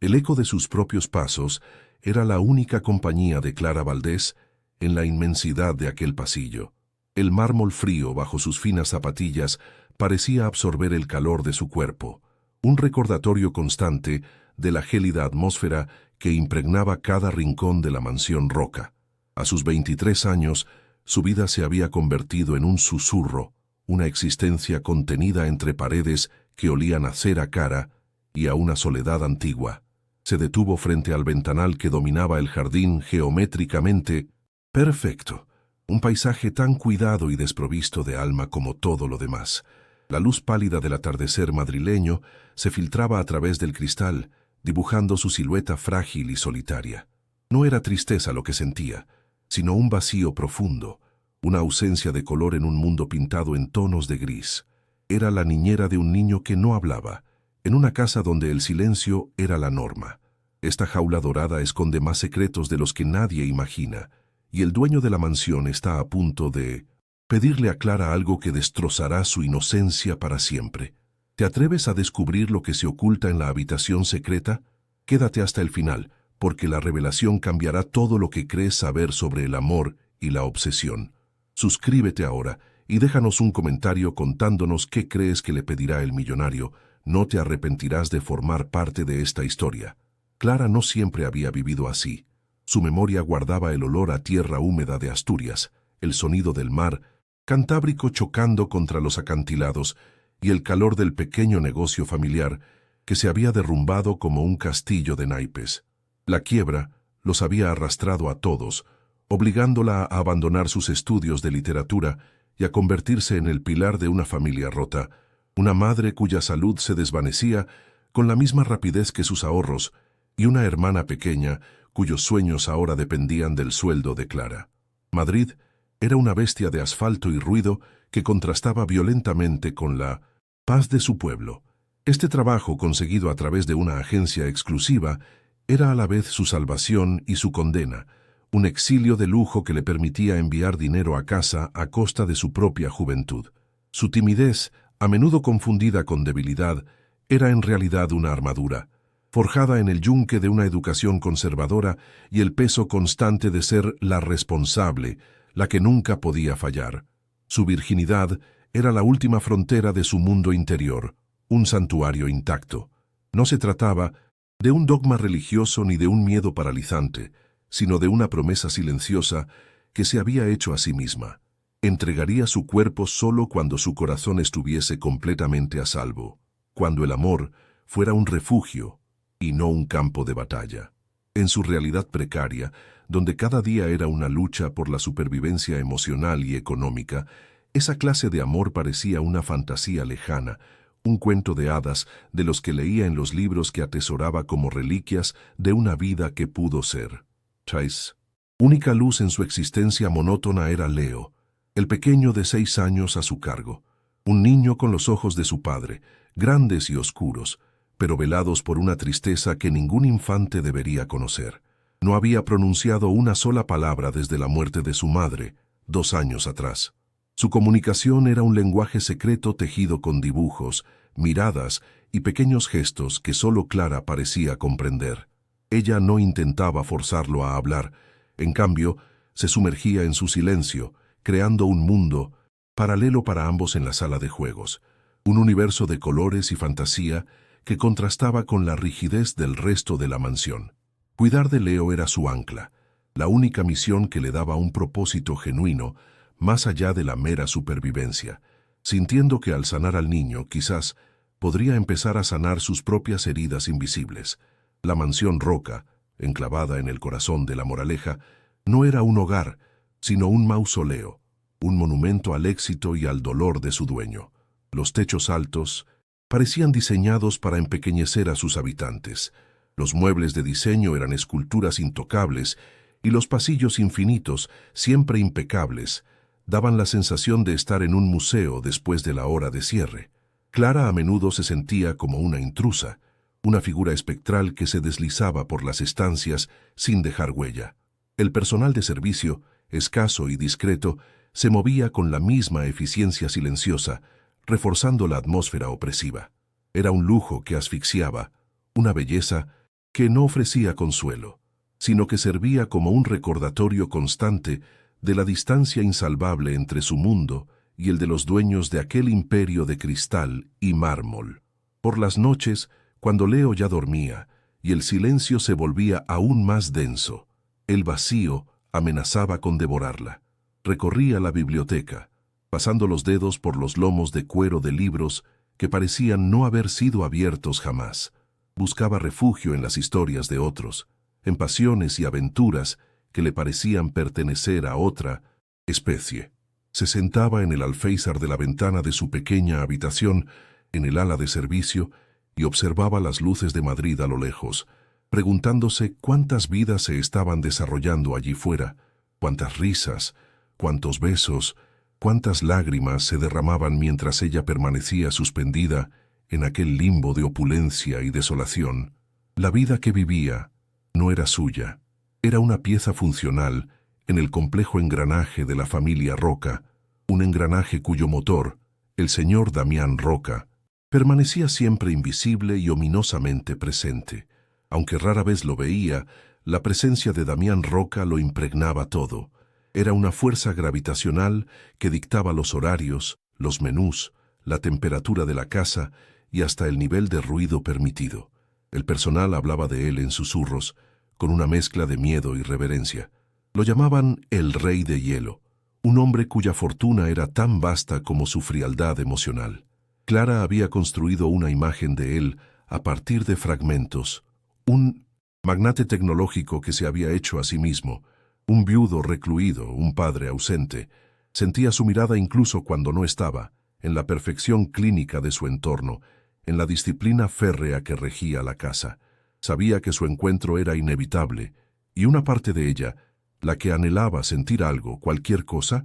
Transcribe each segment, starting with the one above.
El eco de sus propios pasos era la única compañía de Clara Valdés en la inmensidad de aquel pasillo. El mármol frío bajo sus finas zapatillas parecía absorber el calor de su cuerpo, un recordatorio constante de la gélida atmósfera que impregnaba cada rincón de la mansión Roca. A sus 23 años, su vida se había convertido en un susurro, una existencia contenida entre paredes que olían a cera cara y a una soledad antigua. Se detuvo frente al ventanal que dominaba el jardín geométricamente perfecto, un paisaje tan cuidado y desprovisto de alma como todo lo demás. La luz pálida del atardecer madrileño se filtraba a través del cristal, dibujando su silueta frágil y solitaria. No era tristeza lo que sentía, sino un vacío profundo, una ausencia de color en un mundo pintado en tonos de gris. Era la niñera de un niño que no hablaba, en una casa donde el silencio era la norma. Esta jaula dorada esconde más secretos de los que nadie imagina, y el dueño de la mansión está a punto de pedirle a Clara algo que destrozará su inocencia para siempre. ¿Te atreves a descubrir lo que se oculta en la habitación secreta? Quédate hasta el final, porque la revelación cambiará todo lo que crees saber sobre el amor y la obsesión. Suscríbete ahora y déjanos un comentario contándonos qué crees que le pedirá el millonario. No te arrepentirás de formar parte de esta historia. Clara no siempre había vivido así. Su memoria guardaba el olor a tierra húmeda de Asturias, el sonido del mar Cantábrico chocando contra los acantilados y el calor del pequeño negocio familiar que se había derrumbado como un castillo de naipes. La quiebra los había arrastrado a todos, obligándola a abandonar sus estudios de literatura y a convertirse en el pilar de una familia rota, una madre cuya salud se desvanecía con la misma rapidez que sus ahorros, y una hermana pequeña cuyos sueños ahora dependían del sueldo de Clara. Madrid era una bestia de asfalto y ruido que contrastaba violentamente con la paz de su pueblo. Este trabajo, conseguido a través de una agencia exclusiva, era a la vez su salvación y su condena, un exilio de lujo que le permitía enviar dinero a casa a costa de su propia juventud. Su timidez, a menudo confundida con debilidad, era en realidad una armadura, forjada en el yunque de una educación conservadora y el peso constante de ser la responsable, la que nunca podía fallar. Su virginidad era la última frontera de su mundo interior, un santuario intacto. No se trataba de un dogma religioso ni de un miedo paralizante, sino de una promesa silenciosa que se había hecho a sí misma. Entregaría su cuerpo solo cuando su corazón estuviese completamente a salvo, cuando el amor fuera un refugio y no un campo de batalla. En su realidad precaria, donde cada día era una lucha por la supervivencia emocional y económica, esa clase de amor parecía una fantasía lejana, un cuento de hadas de los que leía en los libros que atesoraba como reliquias de una vida que pudo ser. Chase. Única luz en su existencia monótona era Leo, el pequeño de 6 años a su cargo, un niño con los ojos de su padre, grandes y oscuros, pero velados por una tristeza que ningún infante debería conocer. No había pronunciado una sola palabra desde la muerte de su madre, 2 años atrás. Su comunicación era un lenguaje secreto tejido con dibujos, miradas y pequeños gestos que solo Clara parecía comprender. Ella no intentaba forzarlo a hablar, en cambio, se sumergía en su silencio, creando un mundo paralelo para ambos en la sala de juegos, un universo de colores y fantasía que contrastaba con la rigidez del resto de la mansión. Cuidar de Leo era su ancla, la única misión que le daba un propósito genuino, más allá de la mera supervivencia, sintiendo que al sanar al niño, quizás, podría empezar a sanar sus propias heridas invisibles. La mansión Roca, enclavada en el corazón de La Moraleja, no era un hogar, sino un mausoleo, un monumento al éxito y al dolor de su dueño. Los techos altos parecían diseñados para empequeñecer a sus habitantes. Los muebles de diseño eran esculturas intocables y los pasillos infinitos, siempre impecables, daban la sensación de estar en un museo después de la hora de cierre. Clara a menudo se sentía como una intrusa, una figura espectral que se deslizaba por las estancias sin dejar huella. El personal de servicio, escaso y discreto, se movía con la misma eficiencia silenciosa, reforzando la atmósfera opresiva. Era un lujo que asfixiaba, una belleza que no ofrecía consuelo, sino que servía como un recordatorio constante de la distancia insalvable entre su mundo y el de los dueños de aquel imperio de cristal y mármol. Por las noches, cuando Leo ya dormía, y el silencio se volvía aún más denso, el vacío amenazaba con devorarla. Recorría la biblioteca, pasando los dedos por los lomos de cuero de libros que parecían no haber sido abiertos jamás. Buscaba refugio en las historias de otros, en pasiones y aventuras que le parecían pertenecer a otra especie. Se sentaba en el alféizar de la ventana de su pequeña habitación, en el ala de servicio, y observaba las luces de Madrid a lo lejos, preguntándose cuántas vidas se estaban desarrollando allí fuera, cuántas risas, cuántos besos, cuántas lágrimas se derramaban mientras ella permanecía suspendida en aquel limbo de opulencia y desolación. La vida que vivía no era suya, era una pieza funcional en el complejo engranaje de la familia Roca, un engranaje cuyo motor, el señor Damián Roca, permanecía siempre invisible y ominosamente presente. Aunque rara vez lo veía, la presencia de Damián Roca lo impregnaba todo. Era una fuerza gravitacional que dictaba los horarios, los menús, la temperatura de la casa y hasta el nivel de ruido permitido. El personal hablaba de él en susurros, con una mezcla de miedo y reverencia. Lo llamaban el Rey de Hielo, un hombre cuya fortuna era tan vasta como su frialdad emocional. Clara había construido una imagen de él a partir de fragmentos, un magnate tecnológico que se había hecho a sí mismo, un viudo recluido, un padre ausente. Sentía su mirada incluso cuando no estaba, en la perfección clínica de su entorno, en la disciplina férrea que regía la casa. Sabía que su encuentro era inevitable, y una parte de ella, la que anhelaba sentir algo, cualquier cosa,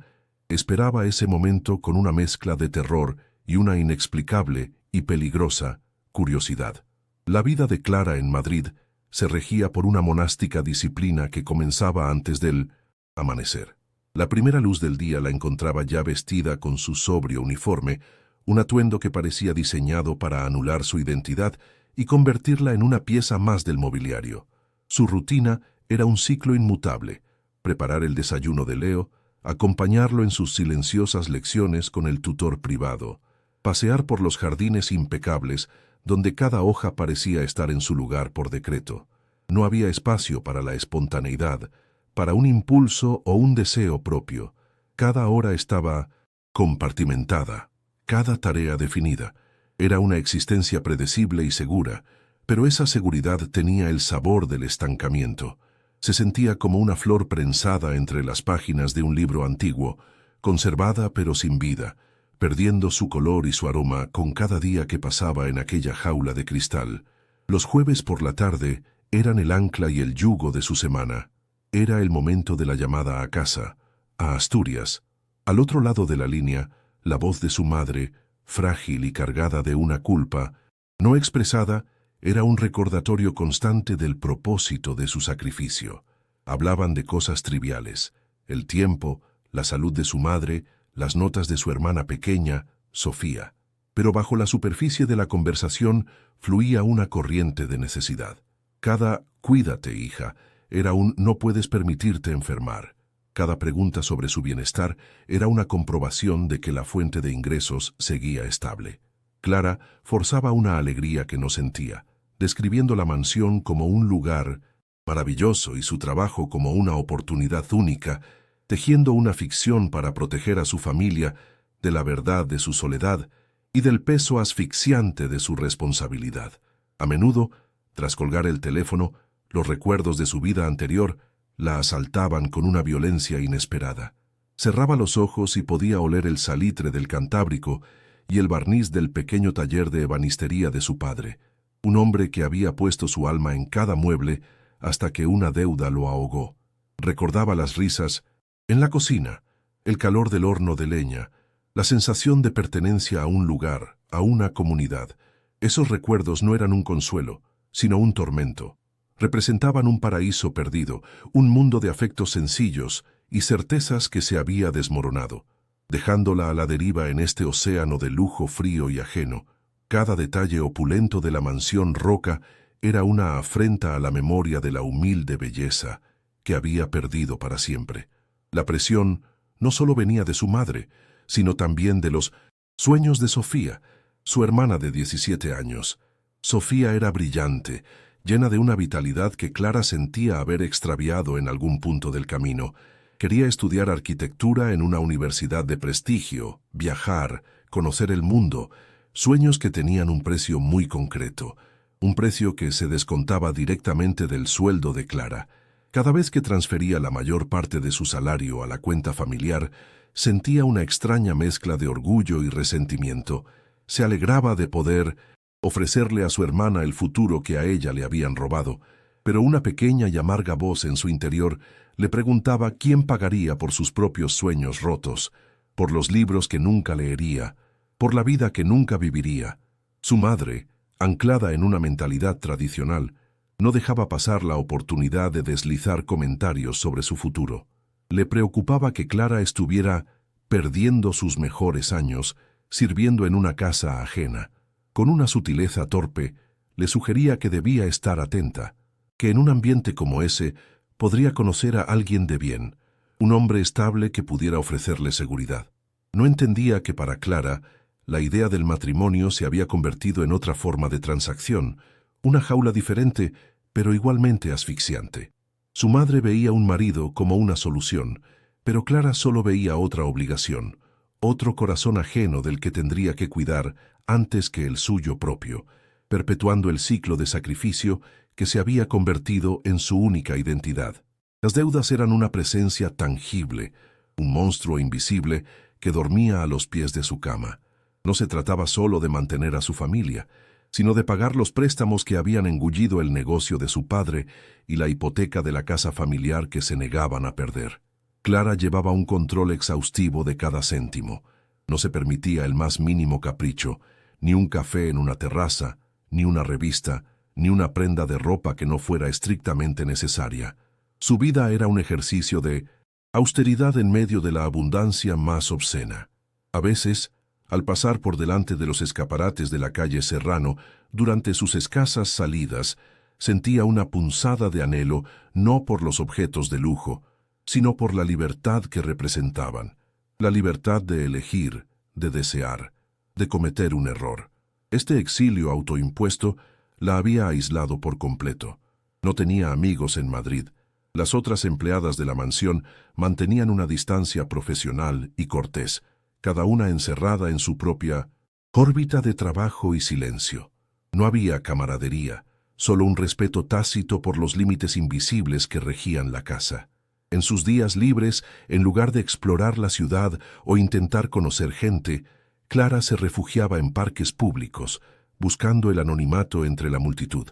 esperaba ese momento con una mezcla de terror y una inexplicable y peligrosa curiosidad. La vida de Clara en Madrid se regía por una monástica disciplina que comenzaba antes del amanecer. La primera luz del día la encontraba ya vestida con su sobrio uniforme, un atuendo que parecía diseñado para anular su identidad y convertirla en una pieza más del mobiliario. Su rutina era un ciclo inmutable: preparar el desayuno de Leo, acompañarlo en sus silenciosas lecciones con el tutor privado, pasear por los jardines impecables, donde cada hoja parecía estar en su lugar por decreto. No había espacio para la espontaneidad, para un impulso o un deseo propio. Cada hora estaba compartimentada, cada tarea definida. Era una existencia predecible y segura, pero esa seguridad tenía el sabor del estancamiento. Se sentía como una flor prensada entre las páginas de un libro antiguo, conservada pero sin vida, perdiendo su color y su aroma con cada día que pasaba en aquella jaula de cristal. Los jueves por la tarde eran el ancla y el yugo de su semana. Era el momento de la llamada a casa, a Asturias. Al otro lado de la línea, la voz de su madre, frágil y cargada de una culpa, no expresada, era un recordatorio constante del propósito de su sacrificio. Hablaban de cosas triviales: el tiempo, la salud de su madre, las notas de su hermana pequeña, Sofía. Pero bajo la superficie de la conversación fluía una corriente de necesidad. Cada «cuídate, hija» era un «no puedes permitirte enfermar». Cada pregunta sobre su bienestar era una comprobación de que la fuente de ingresos seguía estable. Clara forzaba una alegría que no sentía, describiendo la mansión como un lugar maravilloso y su trabajo como una oportunidad única, tejiendo una ficción para proteger a su familia de la verdad de su soledad y del peso asfixiante de su responsabilidad. A menudo, tras colgar el teléfono, los recuerdos de su vida anterior la asaltaban con una violencia inesperada. Cerraba los ojos y podía oler el salitre del Cantábrico y el barniz del pequeño taller de ebanistería de su padre, un hombre que había puesto su alma en cada mueble hasta que una deuda lo ahogó. Recordaba las risas en la cocina, el calor del horno de leña, la sensación de pertenencia a un lugar, a una comunidad. Esos recuerdos no eran un consuelo, sino un tormento. Representaban un paraíso perdido, un mundo de afectos sencillos y certezas que se había desmoronado, dejándola a la deriva en este océano de lujo frío y ajeno. Cada detalle opulento de la mansión Roca era una afrenta a la memoria de la humilde belleza que había perdido para siempre. La presión no solo venía de su madre, sino también de los sueños de Sofía, su hermana de 17 años. Sofía era brillante, llena de una vitalidad que Clara sentía haber extraviado en algún punto del camino. Quería estudiar arquitectura en una universidad de prestigio, viajar, conocer el mundo, sueños que tenían un precio muy concreto, un precio que se descontaba directamente del sueldo de Clara. Cada vez que transfería la mayor parte de su salario a la cuenta familiar, sentía una extraña mezcla de orgullo y resentimiento. Se alegraba de poder ofrecerle a su hermana el futuro que a ella le habían robado, pero una pequeña y amarga voz en su interior le preguntaba quién pagaría por sus propios sueños rotos, por los libros que nunca leería, por la vida que nunca viviría. Su madre, anclada en una mentalidad tradicional, no dejaba pasar la oportunidad de deslizar comentarios sobre su futuro. Le preocupaba que Clara estuviera perdiendo sus mejores años sirviendo en una casa ajena. Con una sutileza torpe, le sugería que debía estar atenta, que en un ambiente como ese podría conocer a alguien de bien, un hombre estable que pudiera ofrecerle seguridad. No entendía que para Clara la idea del matrimonio se había convertido en otra forma de transacción, una jaula diferente, pero igualmente asfixiante. Su madre veía un marido como una solución, pero Clara solo veía otra obligación, otro corazón ajeno del que tendría que cuidar antes que el suyo propio, perpetuando el ciclo de sacrificio que se había convertido en su única identidad. Las deudas eran una presencia tangible, un monstruo invisible que dormía a los pies de su cama. No se trataba solo de mantener a su familia, sino de pagar los préstamos que habían engullido el negocio de su padre y la hipoteca de la casa familiar que se negaban a perder. Clara llevaba un control exhaustivo de cada céntimo. No se permitía el más mínimo capricho, ni un café en una terraza, ni una revista, ni una prenda de ropa que no fuera estrictamente necesaria. Su vida era un ejercicio de austeridad en medio de la abundancia más obscena. A veces, al pasar por delante de los escaparates de la calle Serrano, durante sus escasas salidas, sentía una punzada de anhelo no por los objetos de lujo, sino por la libertad que representaban, la libertad de elegir, de desear, de cometer un error. Este exilio autoimpuesto la había aislado por completo. No tenía amigos en Madrid. Las otras empleadas de la mansión mantenían una distancia profesional y cortés, cada una encerrada en su propia órbita de trabajo y silencio. No había camaradería, solo un respeto tácito por los límites invisibles que regían la casa. En sus días libres, en lugar de explorar la ciudad o intentar conocer gente, Clara se refugiaba en parques públicos, buscando el anonimato entre la multitud.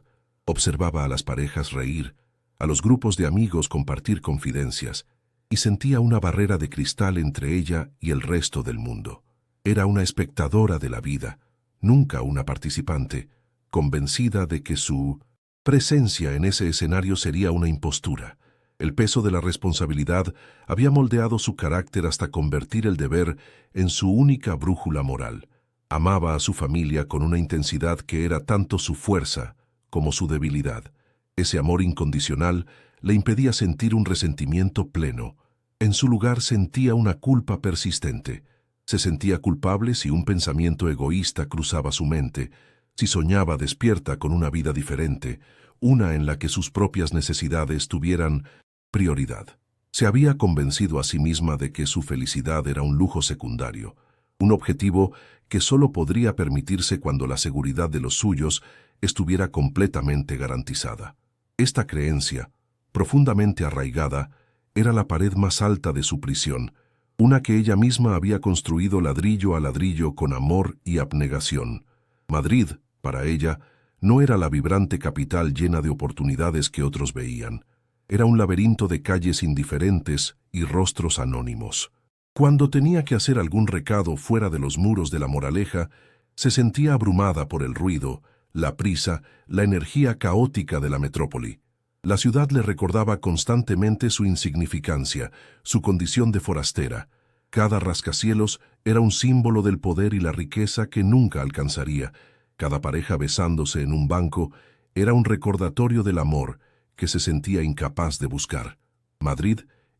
Observaba a las parejas reír, a los grupos de amigos compartir confidencias, y sentía una barrera de cristal entre ella y el resto del mundo. Era una espectadora de la vida, nunca una participante, convencida de que su presencia en ese escenario sería una impostura. El peso de la responsabilidad había moldeado su carácter hasta convertir el deber en su única brújula moral. Amaba a su familia con una intensidad que era tanto su fuerza como su debilidad. Ese amor incondicional le impedía sentir un resentimiento pleno. En su lugar sentía una culpa persistente. Se sentía culpable si un pensamiento egoísta cruzaba su mente, si soñaba despierta con una vida diferente, una en la que sus propias necesidades tuvieran prioridad. Se había convencido a sí misma de que su felicidad era un lujo secundario, un objetivo que solo podría permitirse cuando la seguridad de los suyos estuviera completamente garantizada. Esta creencia, profundamente arraigada, era la pared más alta de su prisión, una que ella misma había construido ladrillo a ladrillo con amor y abnegación. Madrid, para ella, no era la vibrante capital llena de oportunidades que otros veían. Era un laberinto de calles indiferentes y rostros anónimos. Cuando tenía que hacer algún recado fuera de los muros de La Moraleja, se sentía abrumada por el ruido, la prisa, la energía caótica de la metrópoli. La ciudad le recordaba constantemente su insignificancia, su condición de forastera. Cada rascacielos era un símbolo del poder y la riqueza que nunca alcanzaría. Cada pareja besándose en un banco Era un recordatorio del amor que se sentía incapaz de buscar. Madrid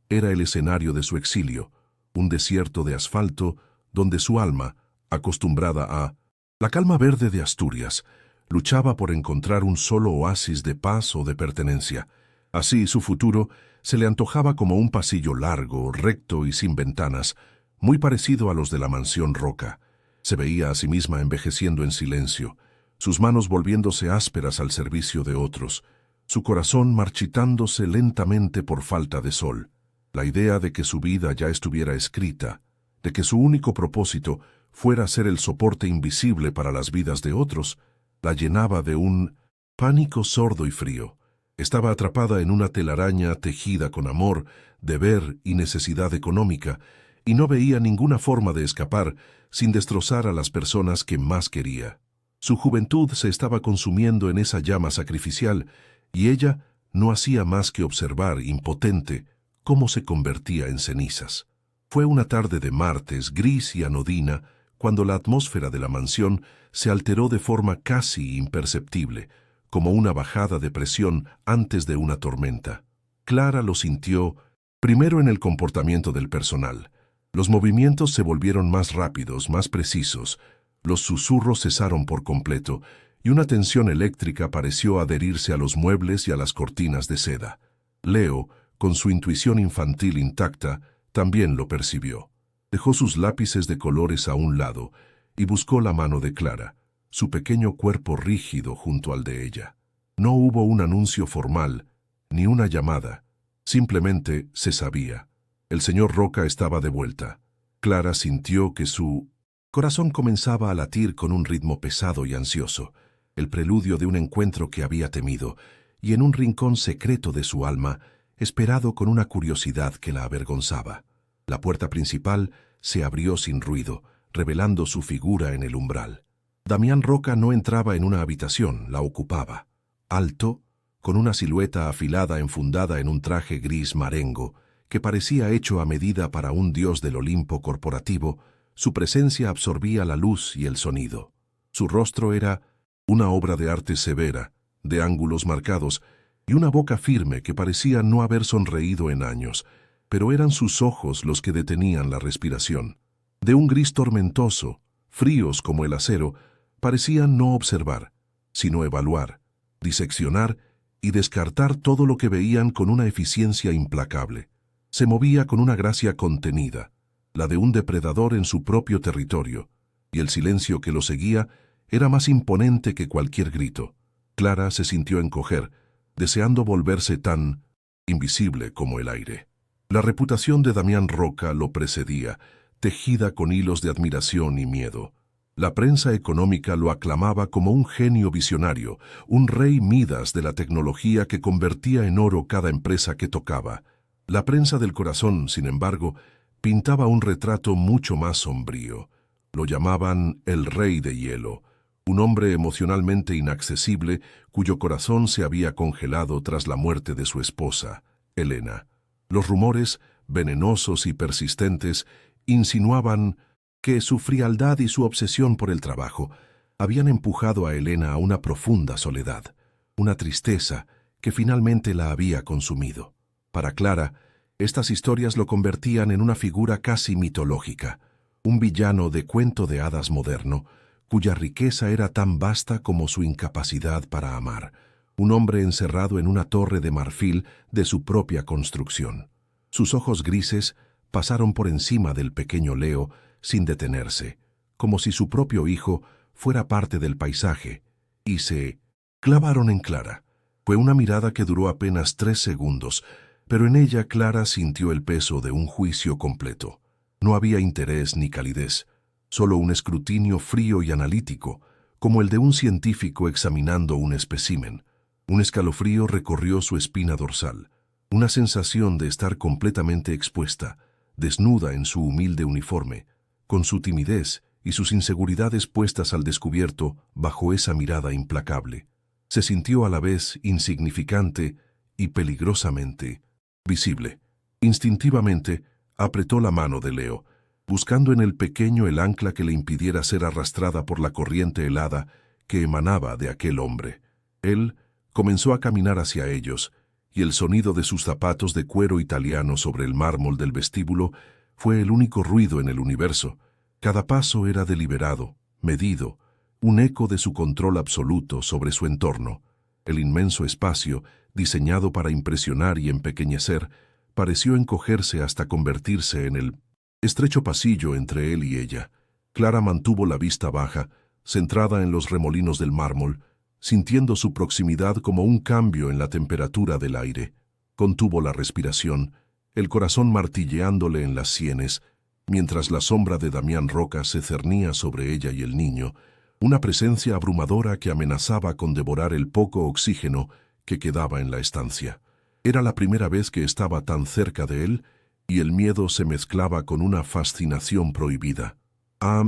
era el escenario de su exilio, un desierto de asfalto donde su alma, acostumbrada a la calma verde de Asturias, luchaba por encontrar un solo oasis de paz o de pertenencia. Así, su futuro se le antojaba como un pasillo largo, recto y sin ventanas, muy parecido a los de la mansión Roca. Se veía a sí misma envejeciendo en silencio, sus manos volviéndose ásperas al servicio de otros, su corazón marchitándose lentamente por falta de sol. La idea de que su vida ya estuviera escrita, de que su único propósito fuera ser el soporte invisible para las vidas de otros, la llenaba de un pánico sordo y frío. Estaba atrapada en una telaraña tejida con amor, deber y necesidad económica, y no veía ninguna forma de escapar sin destrozar a las personas que más quería. Su juventud se estaba consumiendo en esa llama sacrificial, y ella no hacía más que observar, impotente, cómo se convertía en cenizas. Fue una tarde de martes, gris y anodina, cuando la atmósfera de la mansión se alteró de forma casi imperceptible, como una bajada de presión antes de una tormenta. Clara lo sintió primero en el comportamiento del personal. Los movimientos se volvieron más rápidos, más precisos, los susurros cesaron por completo, y una tensión eléctrica pareció adherirse a los muebles y a las cortinas de seda. Leo, con su intuición infantil intacta, también lo percibió. Dejó sus lápices de colores a un lado y buscó la mano de Clara, su pequeño cuerpo rígido junto al de ella. No hubo un anuncio formal, ni una llamada. Simplemente se sabía. El señor Roca estaba de vuelta. Clara sintió que su corazón comenzaba a latir con un ritmo pesado y ansioso, el preludio de un encuentro que había temido, y en un rincón secreto de su alma, esperado con una curiosidad que la avergonzaba. La puerta principal se abrió sin ruido, revelando su figura en el umbral. Damián Roca no entraba en una habitación, la ocupaba. Alto, con una silueta afilada enfundada en un traje gris marengo, que parecía hecho a medida para un dios del Olimpo corporativo, su presencia absorbía la luz y el sonido. Su rostro era una obra de arte severa, de ángulos marcados, y una boca firme que parecía no haber sonreído en años, pero eran sus ojos los que detenían la respiración. De un gris tormentoso, fríos como el acero, parecían no observar, sino evaluar, diseccionar y descartar todo lo que veían con una eficiencia implacable. Se movía con una gracia contenida, la de un depredador en su propio territorio, y el silencio que lo seguía era más imponente que cualquier grito. Clara se sintió encoger, deseando volverse tan invisible como el aire. La reputación de Damián Roca lo precedía, tejida con hilos de admiración y miedo. La prensa económica lo aclamaba como un genio visionario, un rey Midas de la tecnología que convertía en oro cada empresa que tocaba. La prensa del corazón, sin embargo, pintaba un retrato mucho más sombrío. Lo llamaban el Rey de Hielo, un hombre emocionalmente inaccesible cuyo corazón se había congelado tras la muerte de su esposa, Elena. Los rumores, venenosos y persistentes, insinuaban que su frialdad y su obsesión por el trabajo habían empujado a Elena a una profunda soledad, una tristeza que finalmente la había consumido. Para Clara, estas historias lo convertían en una figura casi mitológica, un villano de cuento de hadas moderno, cuya riqueza era tan vasta como su incapacidad para amar, un hombre encerrado en una torre de marfil de su propia construcción. Sus ojos grises pasaron por encima del pequeño Leo sin detenerse, como si su propio hijo fuera parte del paisaje, y se clavaron en Clara. Fue una mirada que duró apenas 3 segundos, pero en ella Clara sintió el peso de un juicio completo. No había interés ni calidez, solo un escrutinio frío y analítico, como el de un científico examinando un espécimen. Un escalofrío recorrió su espina dorsal, una sensación de estar completamente expuesta, desnuda en su humilde uniforme, con su timidez y sus inseguridades puestas al descubierto bajo esa mirada implacable. Se sintió a la vez insignificante y peligrosamente visible. Instintivamente apretó la mano de Leo, buscando en el pequeño el ancla que le impidiera ser arrastrada por la corriente helada que emanaba de aquel hombre. Él Comenzó a caminar hacia ellos, y el sonido de sus zapatos de cuero italiano sobre el mármol del vestíbulo fue el único ruido en el universo. Cada paso era deliberado, medido, un eco de su control absoluto sobre su entorno. El inmenso espacio, diseñado para impresionar y empequeñecer, pareció encogerse hasta convertirse en el estrecho pasillo entre él y ella. Clara mantuvo la vista baja, centrada en los remolinos del mármol, sintiendo su proximidad como un cambio en la temperatura del aire. Contuvo la respiración, el corazón martilleándole en las sienes, mientras la sombra de Damián Roca se cernía sobre ella y el niño, una presencia abrumadora que amenazaba con devorar el poco oxígeno que quedaba en la estancia. Era la primera vez que estaba tan cerca de él, y el miedo se mezclaba con una fascinación prohibida. ¿Ha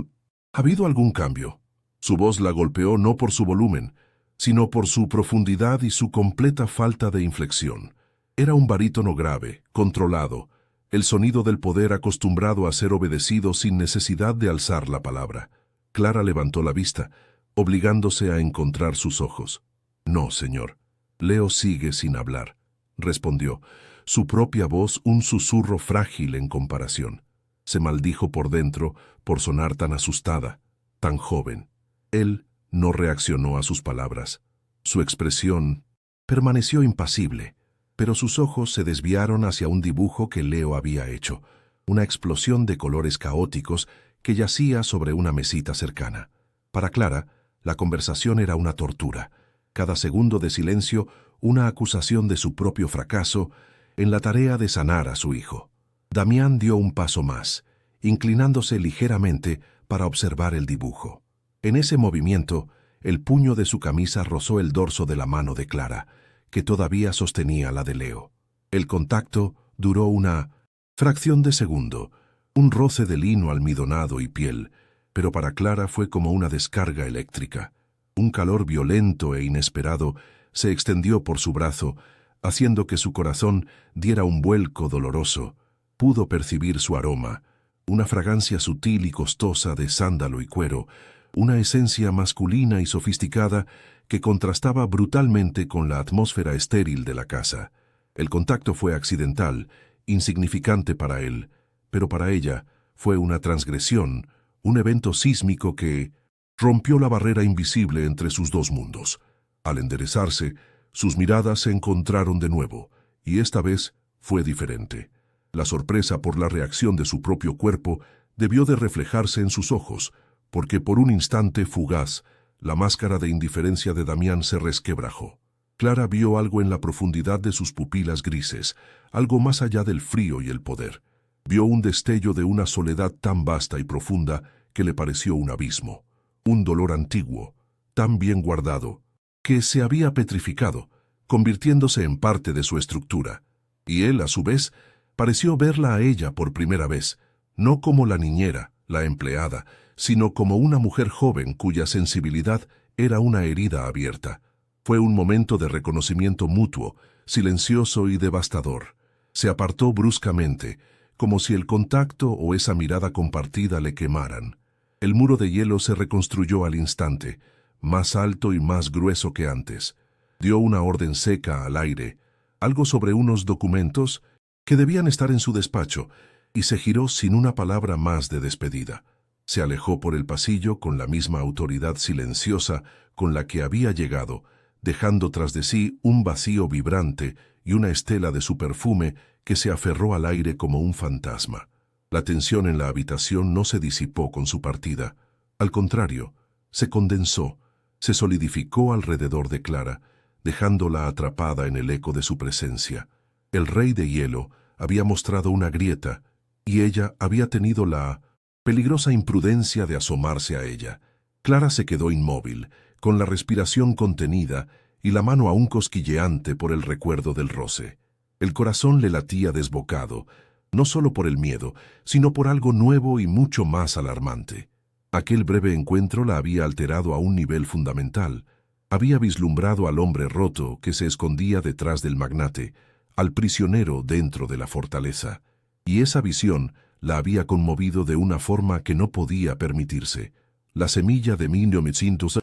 habido algún cambio? Su voz la golpeó no por su volumen, sino por su profundidad y su completa falta de inflexión. Era un barítono grave, controlado, el sonido del poder acostumbrado a ser obedecido sin necesidad de alzar la palabra. Clara levantó la vista, obligándose a encontrar sus ojos. «No, señor. Leo sigue sin hablar», respondió, su propia voz un susurro frágil en comparación. Se maldijo por dentro por sonar tan asustada, tan joven. Él no reaccionó a sus palabras. Su expresión permaneció impasible, pero sus ojos se desviaron hacia un dibujo que Leo había hecho, una explosión de colores caóticos que yacía sobre una mesita cercana. Para Clara, la conversación era una tortura. Cada segundo de silencio, una acusación de su propio fracaso en la tarea de sanar a su hijo. Damián dio un paso más, inclinándose ligeramente para observar el dibujo. En ese movimiento, el puño de su camisa rozó el dorso de la mano de Clara, que todavía sostenía la de Leo. El contacto duró una fracción de segundo, un roce de lino almidonado y piel, pero para Clara fue como una descarga eléctrica. Un calor violento e inesperado se extendió por su brazo, haciendo que su corazón diera un vuelco doloroso. Pudo percibir su aroma, una fragancia sutil y costosa de sándalo y cuero, una esencia masculina y sofisticada que contrastaba brutalmente con la atmósfera estéril de la casa. El contacto fue accidental, insignificante para él, pero para ella fue una transgresión, un evento sísmico que rompió la barrera invisible entre sus dos mundos. Al enderezarse, sus miradas se encontraron de nuevo, y esta vez fue diferente. La sorpresa por la reacción de su propio cuerpo debió de reflejarse en sus ojos, porque por un instante fugaz, la máscara de indiferencia de Damián se resquebrajó. Clara vio algo en la profundidad de sus pupilas grises, algo más allá del frío y el poder. Vio un destello de una soledad tan vasta y profunda que le pareció un abismo, un dolor antiguo, tan bien guardado, que se había petrificado, convirtiéndose en parte de su estructura. Y él, a su vez, pareció verla a ella por primera vez, no como la niñera, la empleada, sino como una mujer joven cuya sensibilidad era una herida abierta. Fue un momento de reconocimiento mutuo, silencioso y devastador. Se apartó bruscamente, como si el contacto o esa mirada compartida le quemaran. El muro de hielo se reconstruyó al instante, más alto y más grueso que antes. Dio una orden seca al aire, algo sobre unos documentos que debían estar en su despacho, y se giró sin una palabra más de despedida. Se alejó por el pasillo con la misma autoridad silenciosa con la que había llegado, dejando tras de sí un vacío vibrante y una estela de su perfume que se aferró al aire como un fantasma. La tensión en la habitación no se disipó con su partida. Al contrario, se condensó, se solidificó alrededor de Clara, dejándola atrapada en el eco de su presencia. El rey de hielo había mostrado una grieta, y ella había tenido la peligrosa imprudencia de asomarse a ella. Clara se quedó inmóvil, con la respiración contenida y la mano aún cosquilleante por el recuerdo del roce. El corazón le latía desbocado, no solo por el miedo, sino por algo nuevo y mucho más alarmante. Aquel breve encuentro la había alterado a un nivel fundamental. Había vislumbrado al hombre roto que se escondía detrás del magnate, al prisionero dentro de la fortaleza. Y esa visión la había conmovido de una forma que no podía permitirse. La semilla de 1900,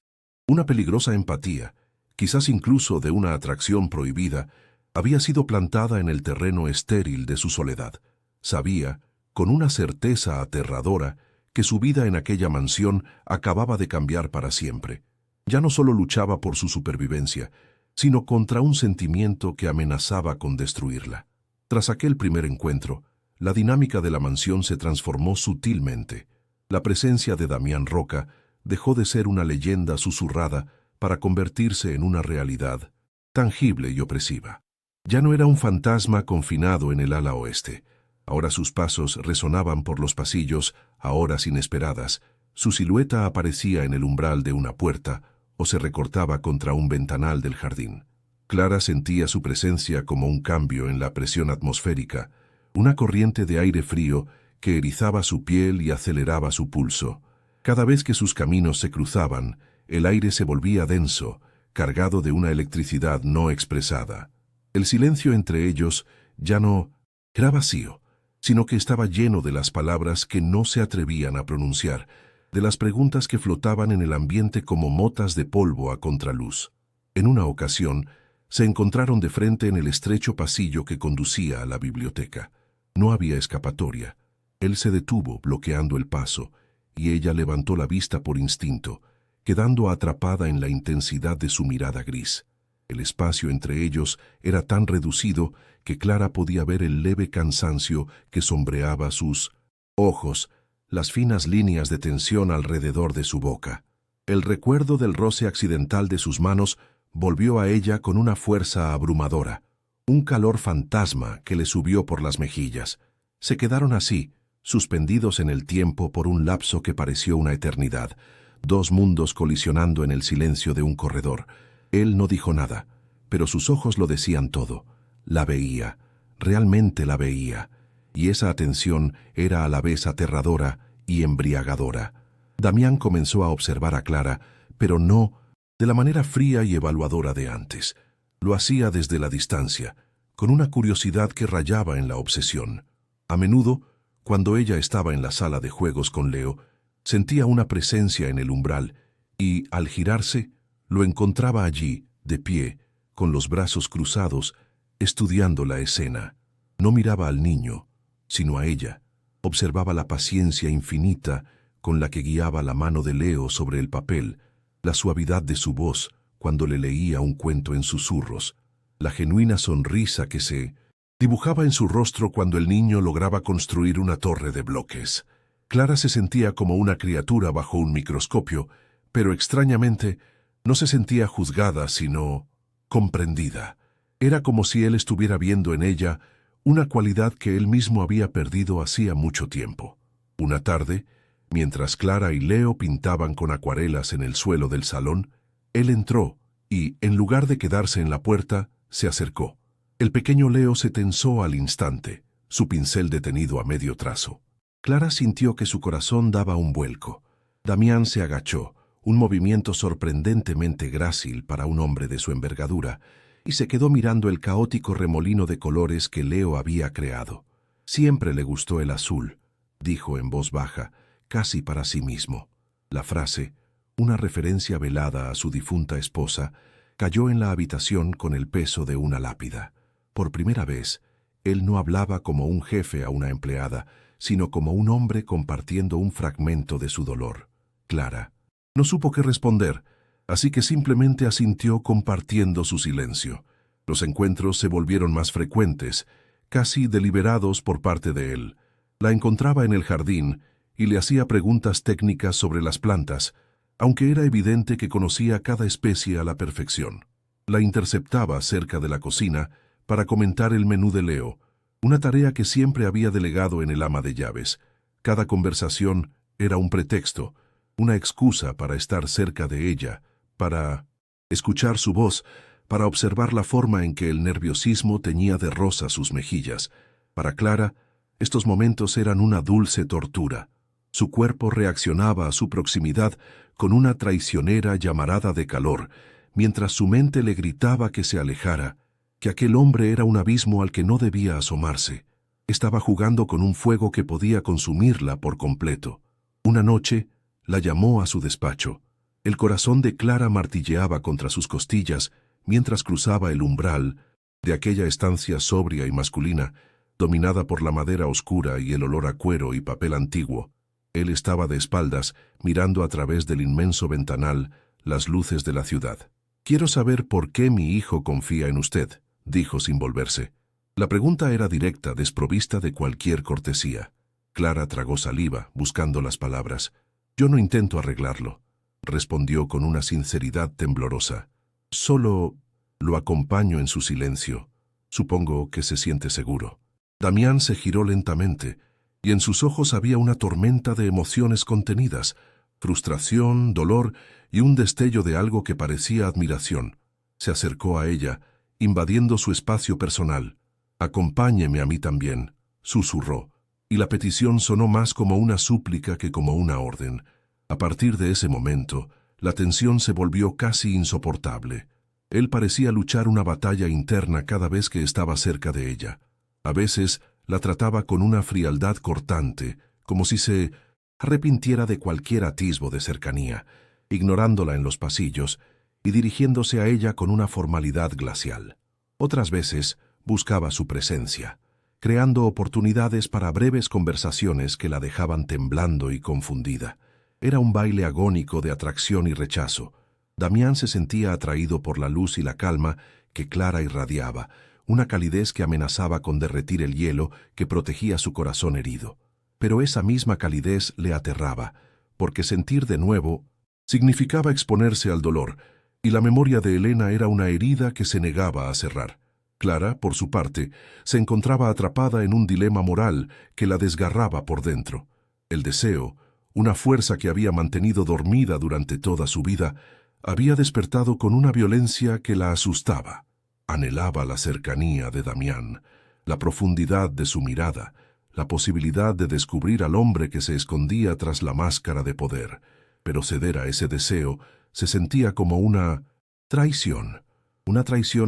una peligrosa empatía, quizás incluso de una atracción prohibida, había sido plantada en el terreno estéril de su soledad. Sabía, con una certeza aterradora, que su vida en aquella mansión acababa de cambiar para siempre. Ya no solo luchaba por su supervivencia, sino contra un sentimiento que amenazaba con destruirla. Tras aquel primer encuentro, la dinámica de la mansión se transformó sutilmente. La presencia de Damián Roca dejó de ser una leyenda susurrada para convertirse en una realidad tangible y opresiva. Ya no era un fantasma confinado en el ala oeste. Ahora sus pasos resonaban por los pasillos a horas inesperadas, su silueta aparecía en el umbral de una puerta o se recortaba contra un ventanal del jardín. Clara sentía su presencia como un cambio en la presión atmosférica, una corriente de aire frío que erizaba su piel y aceleraba su pulso. Cada vez que sus caminos se cruzaban, el aire se volvía denso, cargado de una electricidad no expresada. El silencio entre ellos ya no era vacío, sino que estaba lleno de las palabras que no se atrevían a pronunciar, de las preguntas que flotaban en el ambiente como motas de polvo a contraluz. En una ocasión, se encontraron de frente en el estrecho pasillo que conducía a la biblioteca. No había escapatoria. Él se detuvo, bloqueando el paso, y ella levantó la vista por instinto, quedando atrapada en la intensidad de su mirada gris. El espacio entre ellos era tan reducido que Clara podía ver el leve cansancio que sombreaba sus ojos, las finas líneas de tensión alrededor de su boca. El recuerdo del roce accidental de sus manos volvió a ella con una fuerza abrumadora, un calor fantasma que le subió por las mejillas. Se quedaron así, suspendidos en el tiempo por un lapso que pareció una eternidad, dos mundos colisionando en el silencio de un corredor. Él no dijo nada, pero sus ojos lo decían todo. La veía, realmente la veía, y esa atención era a la vez aterradora y embriagadora. Damián comenzó a observar a Clara, pero no de la manera fría y evaluadora de antes. Lo hacía desde la distancia, con una curiosidad que rayaba en la obsesión. A menudo, cuando ella estaba en la sala de juegos con Leo, sentía una presencia en el umbral y, al girarse, lo encontraba allí, de pie, con los brazos cruzados, estudiando la escena. No miraba al niño, sino a ella. Observaba la paciencia infinita con la que guiaba la mano de Leo sobre el papel, la suavidad de su voz cuando le leía un cuento en susurros, la genuina sonrisa que se dibujaba en su rostro cuando el niño lograba construir una torre de bloques. Clara se sentía como una criatura bajo un microscopio, pero extrañamente no se sentía juzgada, sino comprendida. Era como si él estuviera viendo en ella una cualidad que él mismo había perdido hacía mucho tiempo. Una tarde, mientras Clara y Leo pintaban con acuarelas en el suelo del salón, él entró y, en lugar de quedarse en la puerta, se acercó. El pequeño Leo se tensó al instante, su pincel detenido a medio trazo. Clara sintió que su corazón daba un vuelco. Damián se agachó, un movimiento sorprendentemente grácil para un hombre de su envergadura, y se quedó mirando el caótico remolino de colores que Leo había creado. Siempre le gustó el azul, dijo en voz baja, casi para sí mismo. La frase, una referencia velada a su difunta esposa, cayó en la habitación con el peso de una lápida. Por primera vez, él no hablaba como un jefe a una empleada, sino como un hombre compartiendo un fragmento de su dolor. Clara no supo qué responder, así que simplemente asintió compartiendo su silencio. Los encuentros se volvieron más frecuentes, casi deliberados por parte de él. La encontraba en el jardín y le hacía preguntas técnicas sobre las plantas, aunque era evidente que conocía cada especie a la perfección. La interceptaba cerca de la cocina para comentar el menú de Leo, una tarea que siempre había delegado en el ama de llaves. Cada conversación era un pretexto, una excusa para estar cerca de ella, para escuchar su voz, para observar la forma en que el nerviosismo teñía de rosa sus mejillas. Para Clara, estos momentos eran una dulce tortura. Su cuerpo reaccionaba a su proximidad con una traicionera llamarada de calor, mientras su mente le gritaba que se alejara, que aquel hombre era un abismo al que no debía asomarse. Estaba jugando con un fuego que podía consumirla por completo. Una noche, la llamó a su despacho. El corazón de Clara martilleaba contra sus costillas mientras cruzaba el umbral de aquella estancia sobria y masculina, dominada por la madera oscura y el olor a cuero y papel antiguo. Él estaba de espaldas, mirando a través del inmenso ventanal las luces de la ciudad. «Quiero saber por qué mi hijo confía en usted», dijo sin volverse. La pregunta era directa, desprovista de cualquier cortesía. Clara tragó saliva, buscando las palabras. «Yo no intento arreglarlo», respondió con una sinceridad temblorosa. «Solo lo acompaño en su silencio. Supongo que se siente seguro». Damián se giró lentamente, y en sus ojos había una tormenta de emociones contenidas, frustración, dolor y un destello de algo que parecía admiración. Se acercó a ella, invadiendo su espacio personal. «Acompáñeme a mí también», susurró, y la petición sonó más como una súplica que como una orden. A partir de ese momento, la tensión se volvió casi insoportable. Él parecía luchar una batalla interna cada vez que estaba cerca de ella. A veces la trataba con una frialdad cortante, como si se arrepintiera de cualquier atisbo de cercanía, ignorándola en los pasillos y dirigiéndose a ella con una formalidad glacial. Otras veces buscaba su presencia, creando oportunidades para breves conversaciones que la dejaban temblando y confundida. Era un baile agónico de atracción y rechazo. Damián se sentía atraído por la luz y la calma que Clara irradiaba, una calidez que amenazaba con derretir el hielo que protegía su corazón herido. Pero esa misma calidez le aterraba, porque sentir de nuevo significaba exponerse al dolor, y la memoria de Elena era una herida que se negaba a cerrar. Clara, por su parte, se encontraba atrapada en un dilema moral que la desgarraba por dentro. El deseo, una fuerza que había mantenido dormida durante toda su vida, había despertado con una violencia que la asustaba. Anhelaba la cercanía de Damián, la profundidad de su mirada, la posibilidad de descubrir al hombre que se escondía tras la máscara de poder. Pero ceder a ese deseo se sentía como una traición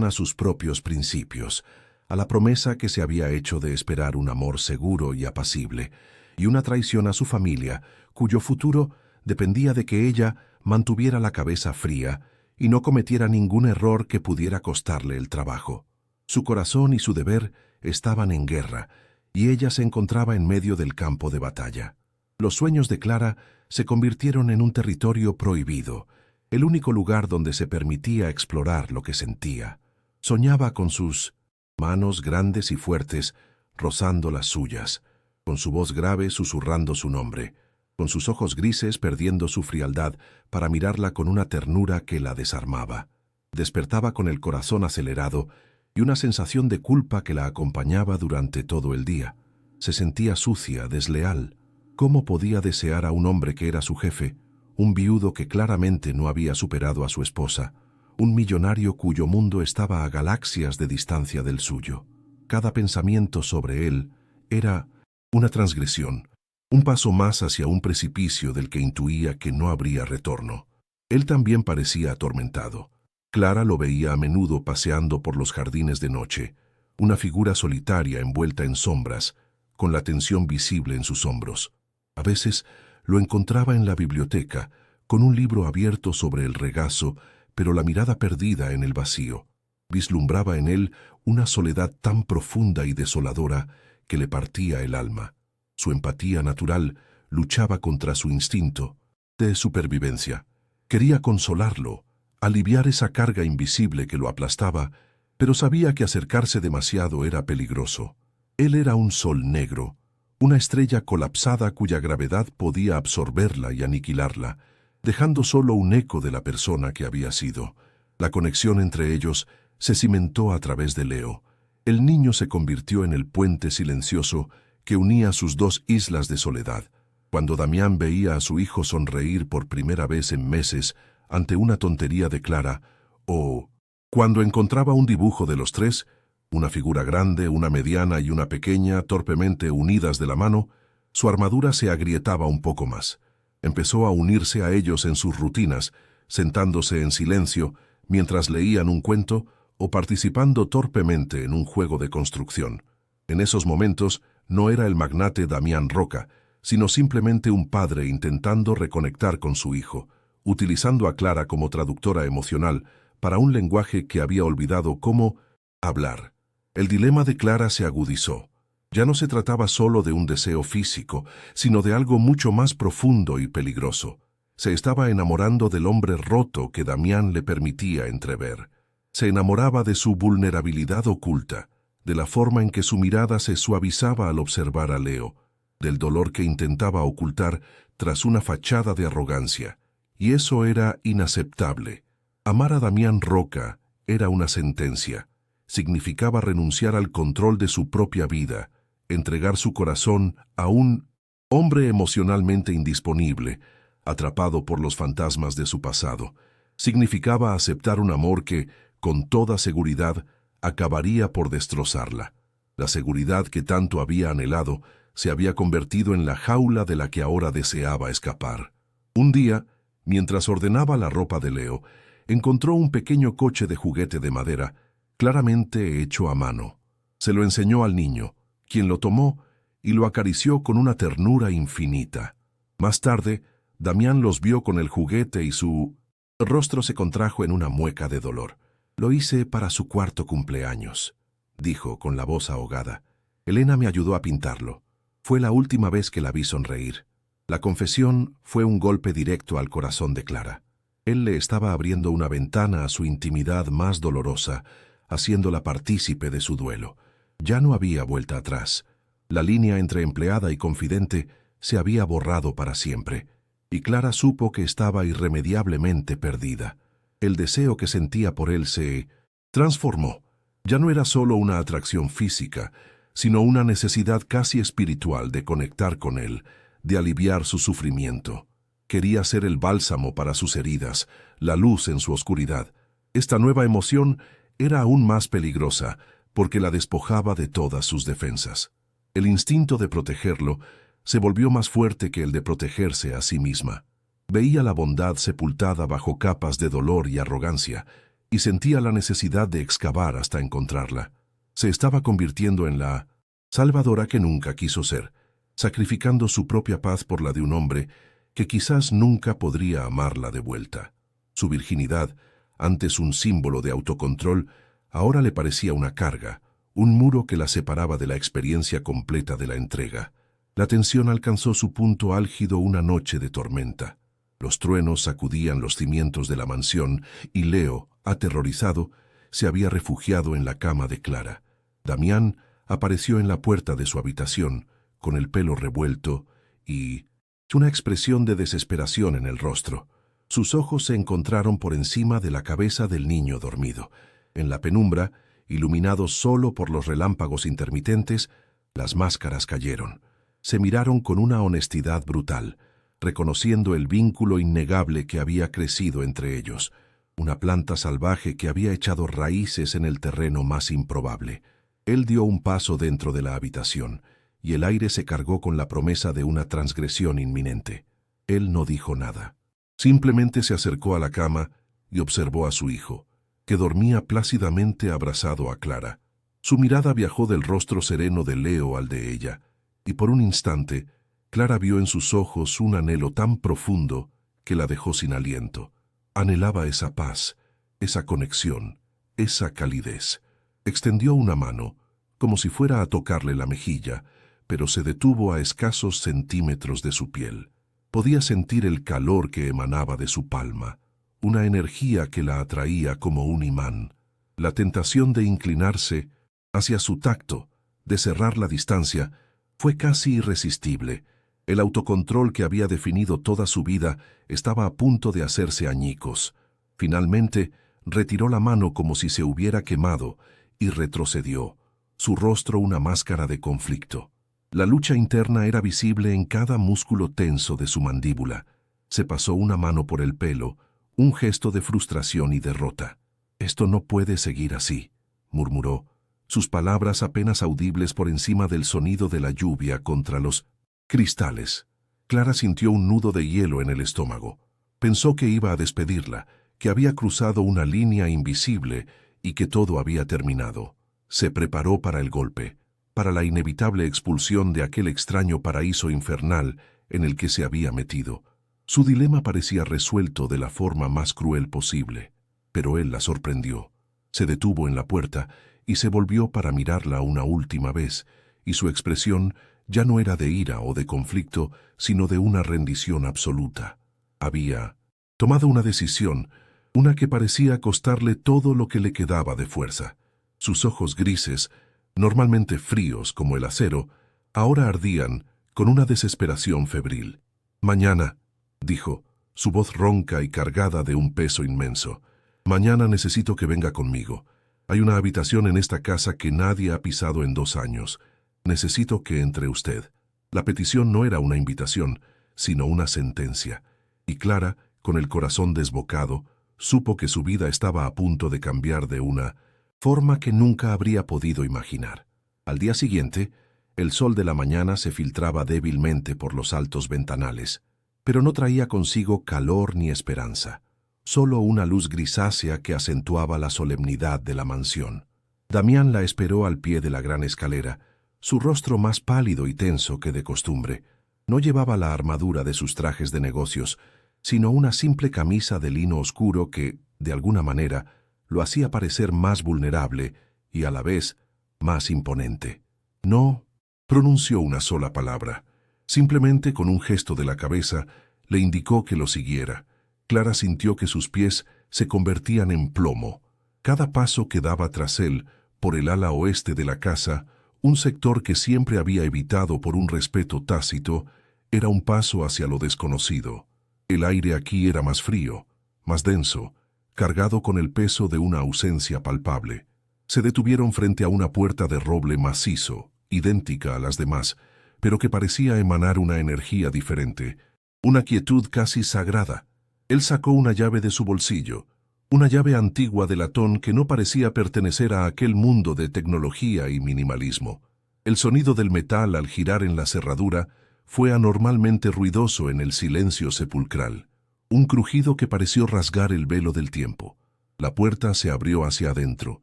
a sus propios principios, a la promesa que se había hecho de esperar un amor seguro y apacible, y una traición a su familia, cuyo futuro dependía de que ella mantuviera la cabeza fría y no cometiera ningún error que pudiera costarle el trabajo. Su corazón y su deber estaban en guerra, y ella se encontraba en medio del campo de batalla. Los sueños de Clara se convirtieron en un territorio prohibido, el único lugar donde se permitía explorar lo que sentía. Soñaba con sus manos grandes y fuertes rozando las suyas, con su voz grave susurrando su nombre, con sus ojos grises perdiendo su frialdad para mirarla con una ternura que la desarmaba. Despertaba con el corazón acelerado y una sensación de culpa que la acompañaba durante todo el día. Se sentía sucia, desleal. ¿Cómo podía desear a un hombre que era su jefe, un viudo que claramente no había superado a su esposa, un millonario cuyo mundo estaba a galaxias de distancia del suyo? Cada pensamiento sobre él era una transgresión, un paso más hacia un precipicio del que intuía que no habría retorno. Él también parecía atormentado. Clara lo veía a menudo paseando por los jardines de noche, una figura solitaria envuelta en sombras, con la tensión visible en sus hombros. A veces lo encontraba en la biblioteca, con un libro abierto sobre el regazo, pero la mirada perdida en el vacío. Vislumbraba en él una soledad tan profunda y desoladora que le partía el alma. Su empatía natural luchaba contra su instinto de supervivencia. Quería consolarlo, aliviar esa carga invisible que lo aplastaba, pero sabía que acercarse demasiado era peligroso. Él era un sol negro, una estrella colapsada cuya gravedad podía absorberla y aniquilarla, dejando solo un eco de la persona que había sido. La conexión entre ellos se cimentó a través de Leo. El niño se convirtió en el puente silencioso que unía sus dos islas de soledad. Cuando Damián veía a su hijo sonreír por primera vez en meses ante una tontería de Clara, o cuando encontraba un dibujo de los tres, una figura grande, una mediana y una pequeña, torpemente unidas de la mano, su armadura se agrietaba un poco más. Empezó a unirse a ellos en sus rutinas, sentándose en silencio mientras leían un cuento o participando torpemente en un juego de construcción. En esos momentos no era el magnate Damián Roca, sino simplemente un padre intentando reconectar con su hijo, utilizando a Clara como traductora emocional para un lenguaje que había olvidado cómo hablar. El dilema de Clara se agudizó. Ya no se trataba solo de un deseo físico, sino de algo mucho más profundo y peligroso. Se estaba enamorando del hombre roto que Damián le permitía entrever. Se enamoraba de su vulnerabilidad oculta, de la forma en que su mirada se suavizaba al observar a Leo, del dolor que intentaba ocultar tras una fachada de arrogancia. Y eso era inaceptable. Amar a Damián Roca era una sentencia. Significaba renunciar al control de su propia vida, entregar su corazón a un hombre emocionalmente indisponible, atrapado por los fantasmas de su pasado. Significaba aceptar un amor que, con toda seguridad, acabaría por destrozarla. La seguridad que tanto había anhelado se había convertido en la jaula de la que ahora deseaba escapar. Un día, mientras ordenaba la ropa de Leo, encontró un pequeño coche de juguete de madera, claramente hecho a mano. Se lo enseñó al niño, quien lo tomó y lo acarició con una ternura infinita. Más tarde, Damián los vio con el juguete y su rostro se contrajo en una mueca de dolor. «Lo hice para su cuarto cumpleaños», dijo con la voz ahogada. «Elena me ayudó a pintarlo. Fue la última vez que la vi sonreír». La confesión fue un golpe directo al corazón de Clara. Él le estaba abriendo una ventana a su intimidad más dolorosa, haciéndola partícipe de su duelo. Ya no había vuelta atrás. La línea entre empleada y confidente se había borrado para siempre, y Clara supo que estaba irremediablemente perdida. El deseo que sentía por él se transformó. Ya no era solo una atracción física, sino una necesidad casi espiritual de conectar con él, de aliviar su sufrimiento. Quería ser el bálsamo para sus heridas, la luz en su oscuridad. Esta nueva emoción era aún más peligrosa porque la despojaba de todas sus defensas. El instinto de protegerlo se volvió más fuerte que el de protegerse a sí misma. Veía la bondad sepultada bajo capas de dolor y arrogancia y sentía la necesidad de excavar hasta encontrarla. Se estaba convirtiendo en la salvadora que nunca quiso ser, sacrificando su propia paz por la de un hombre que quizás nunca podría amarla de vuelta. Su virginidad, antes un símbolo de autocontrol, ahora le parecía una carga, un muro que la separaba de la experiencia completa de la entrega. La tensión alcanzó su punto álgido una noche de tormenta. Los truenos sacudían los cimientos de la mansión y Leo, aterrorizado, se había refugiado en la cama de Clara. Damián apareció en la puerta de su habitación, con el pelo revuelto y una expresión de desesperación en el rostro. Sus ojos se encontraron por encima de la cabeza del niño dormido. En la penumbra, iluminados solo por los relámpagos intermitentes, las máscaras cayeron. Se miraron con una honestidad brutal, reconociendo el vínculo innegable que había crecido entre ellos, una planta salvaje que había echado raíces en el terreno más improbable. Él dio un paso dentro de la habitación, y el aire se cargó con la promesa de una transgresión inminente. Él no dijo nada. Simplemente se acercó a la cama y observó a su hijo, que dormía plácidamente abrazado a Clara. Su mirada viajó del rostro sereno de Leo al de ella, y por un instante, Clara vio en sus ojos un anhelo tan profundo que la dejó sin aliento. Anhelaba esa paz, esa conexión, esa calidez. Extendió una mano, como si fuera a tocarle la mejilla, pero se detuvo a escasos centímetros de su piel. Podía sentir el calor que emanaba de su palma, una energía que la atraía como un imán. La tentación de inclinarse hacia su tacto, de cerrar la distancia, fue casi irresistible. El autocontrol que había definido toda su vida estaba a punto de hacerse añicos. Finalmente, retiró la mano como si se hubiera quemado y retrocedió, su rostro una máscara de conflicto. La lucha interna era visible en cada músculo tenso de su mandíbula. Se pasó una mano por el pelo, un gesto de frustración y derrota. «Esto no puede seguir así», murmuró, sus palabras apenas audibles por encima del sonido de la lluvia contra los cristales. Clara sintió un nudo de hielo en el estómago. Pensó que iba a despedirla, que había cruzado una línea invisible y que todo había terminado. Se preparó para el golpe, para la inevitable expulsión de aquel extraño paraíso infernal en el que se había metido. Su dilema parecía resuelto de la forma más cruel posible, pero él la sorprendió. Se detuvo en la puerta y se volvió para mirarla una última vez, y su expresión ya no era de ira o de conflicto, sino de una rendición absoluta. Había tomado una decisión, una que parecía costarle todo lo que le quedaba de fuerza. Sus ojos grises, normalmente fríos como el acero, ahora ardían con una desesperación febril. «Mañana», dijo, su voz ronca y cargada de un peso inmenso. «Mañana necesito que venga conmigo. Hay una habitación en esta casa que nadie ha pisado en 2 años. Necesito que entre usted». La petición no era una invitación, sino una sentencia. Y Clara, con el corazón desbocado, supo que su vida estaba a punto de cambiar de una forma que nunca habría podido imaginar. Al día siguiente, el sol de la mañana se filtraba débilmente por los altos ventanales, pero no traía consigo calor ni esperanza, solo una luz grisácea que acentuaba la solemnidad de la mansión. Damián la esperó al pie de la gran escalera, su rostro más pálido y tenso que de costumbre. No llevaba la armadura de sus trajes de negocios, sino una simple camisa de lino oscuro que, de alguna manera, lo hacía parecer más vulnerable y, a la vez, más imponente. No pronunció una sola palabra. Simplemente, con un gesto de la cabeza, le indicó que lo siguiera. Clara sintió que sus pies se convertían en plomo. Cada paso que daba tras él, por el ala oeste de la casa, un sector que siempre había evitado por un respeto tácito, era un paso hacia lo desconocido. El aire aquí era más frío, más denso, cargado con el peso de una ausencia palpable. Se detuvieron frente a una puerta de roble macizo, idéntica a las demás, pero que parecía emanar una energía diferente, una quietud casi sagrada. Él sacó una llave de su bolsillo, una llave antigua de latón que no parecía pertenecer a aquel mundo de tecnología y minimalismo. El sonido del metal al girar en la cerradura fue anormalmente ruidoso en el silencio sepulcral, un crujido que pareció rasgar el velo del tiempo. La puerta se abrió hacia adentro,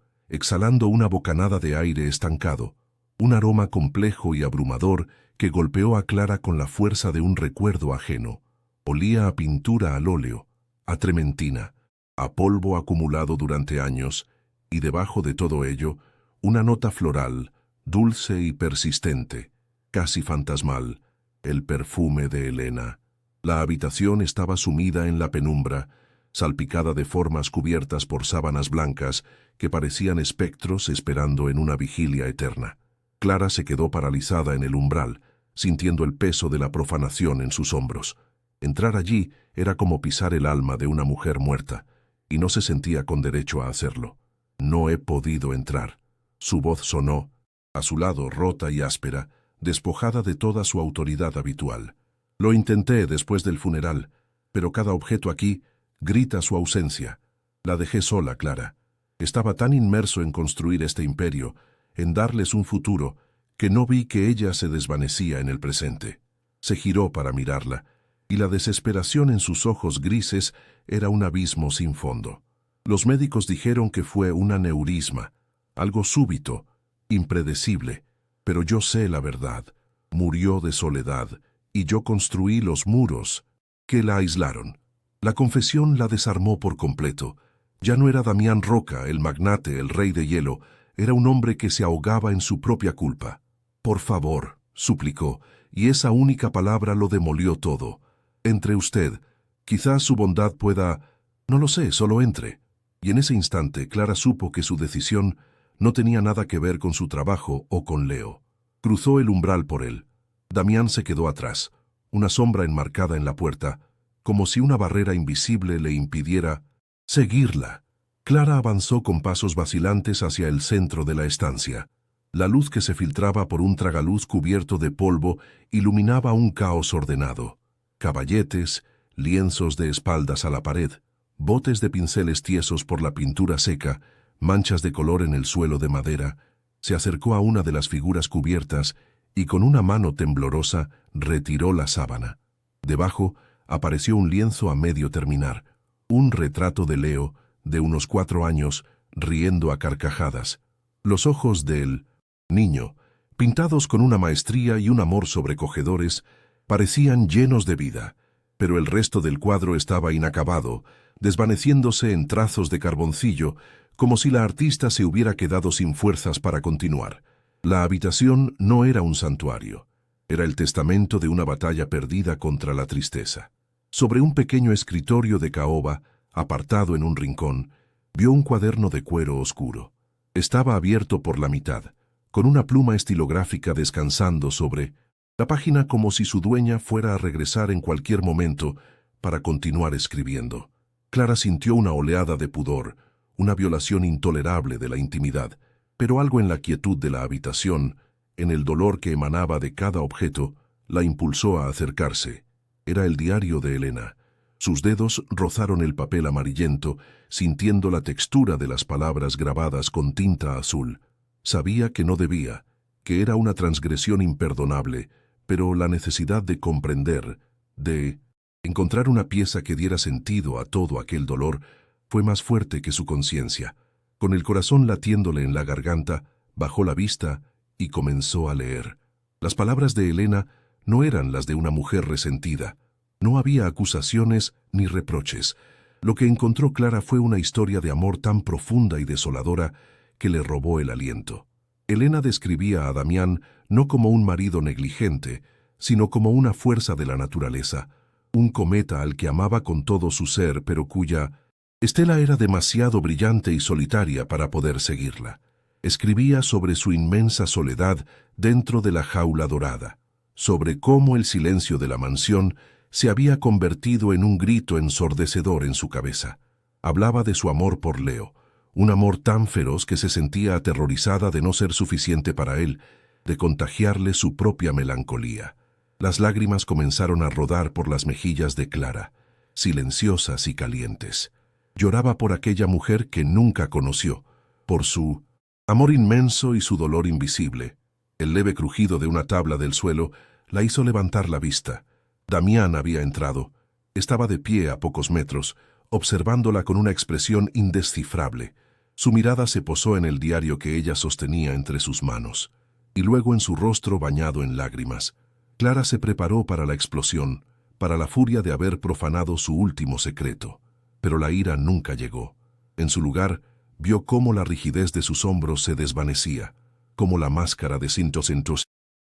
exhalando una bocanada de aire estancado, un aroma complejo y abrumador que golpeó a Clara con la fuerza de un recuerdo ajeno. Olía a pintura al óleo, a trementina, a polvo acumulado durante años, y debajo de todo ello, una nota floral, dulce y persistente, casi fantasmal, el perfume de Elena. La habitación estaba sumida en la penumbra, salpicada de formas cubiertas por sábanas blancas que parecían espectros esperando en una vigilia eterna. Clara se quedó paralizada en el umbral, sintiendo el peso de la profanación en sus hombros. Entrar allí era como pisar el alma de una mujer muerta, y no se sentía con derecho a hacerlo. «No he podido entrar». Su voz sonó, a su lado rota y áspera, despojada de toda su autoridad habitual. «Lo intenté después del funeral, pero cada objeto aquí grita su ausencia. La dejé sola, Clara. Estaba tan inmerso en construir este imperio, en darles un futuro, que no vi que ella se desvanecía en el presente». Se giró para mirarla, y la desesperación en sus ojos grises era un abismo sin fondo. Los médicos dijeron que fue un aneurisma, algo súbito, impredecible, pero yo sé la verdad. Murió de soledad, y yo construí los muros que la aislaron. La confesión la desarmó por completo. Ya no era Damián Roca, el magnate, el rey de hielo, era un hombre que se ahogaba en su propia culpa. «Por favor», suplicó, y esa única palabra lo demolió todo. «Entre usted. Quizás su bondad pueda... No lo sé, solo entre». Y en ese instante Clara supo que su decisión no tenía nada que ver con su trabajo o con Leo. Cruzó el umbral por él. Damián se quedó atrás, una sombra enmarcada en la puerta, como si una barrera invisible le impidiera seguirla. Clara avanzó con pasos vacilantes hacia el centro de la estancia. La luz que se filtraba por un tragaluz cubierto de polvo iluminaba un caos ordenado. Caballetes, lienzos de espaldas a la pared, botes de pinceles tiesos por la pintura seca, manchas de color en el suelo de madera. Se acercó a una de las figuras cubiertas y con una mano temblorosa retiró la sábana. Debajo apareció un lienzo a medio terminar, un retrato de Leo, de unos 4 años, riendo a carcajadas. Los ojos del niño, pintados con una maestría y un amor sobrecogedores, parecían llenos de vida. pero el resto del cuadro estaba inacabado, desvaneciéndose en trazos de carboncillo, como si la artista se hubiera quedado sin fuerzas para continuar. La habitación no era un santuario, era el testamento de una batalla perdida contra la tristeza. Sobre un pequeño escritorio de caoba, apartado en un rincón, vio un cuaderno de cuero oscuro. Estaba abierto por la mitad, con una pluma estilográfica descansando sobre la página como si su dueña fuera a regresar en cualquier momento para continuar escribiendo. Clara sintió una oleada de pudor, una violación intolerable de la intimidad, pero algo en la quietud de la habitación, en el dolor que emanaba de cada objeto, la impulsó a acercarse. Era el diario de Elena. Sus dedos rozaron el papel amarillento, sintiendo la textura de las palabras grabadas con tinta azul. Sabía que no debía, que era una transgresión imperdonable, pero la necesidad de comprender, de encontrar una pieza que diera sentido a todo aquel dolor, fue más fuerte que su conciencia. Con el corazón latiéndole en la garganta, bajó la vista y comenzó a leer. Las palabras de Elena no eran las de una mujer resentida. No había acusaciones ni reproches. Lo que encontró Clara fue una historia de amor tan profunda y desoladora que le robó el aliento. Elena describía a Damián no como un marido negligente, sino como una fuerza de la naturaleza, un cometa al que amaba con todo su ser, pero cuya estela era demasiado brillante y solitaria para poder seguirla. Escribía sobre su inmensa soledad dentro de la jaula dorada, sobre cómo el silencio de la mansión se había convertido en un grito ensordecedor en su cabeza. Hablaba de su amor por Leo, un amor tan feroz que se sentía aterrorizada de no ser suficiente para él, de contagiarle su propia melancolía. Las lágrimas comenzaron a rodar por las mejillas de Clara, silenciosas y calientes. Lloraba por aquella mujer que nunca conoció, por su amor inmenso y su dolor invisible. El leve crujido de una tabla del suelo la hizo levantar la vista. Damián había entrado. Estaba de pie a pocos metros, observándola con una expresión indescifrable. Su mirada se posó en el diario que ella sostenía entre sus manos, y luego en su rostro bañado en lágrimas. Clara se preparó para la explosión, para la furia de haber profanado su último secreto. Pero la ira nunca llegó. En su lugar, vio cómo la rigidez de sus hombros se desvanecía, cómo la máscara de cintos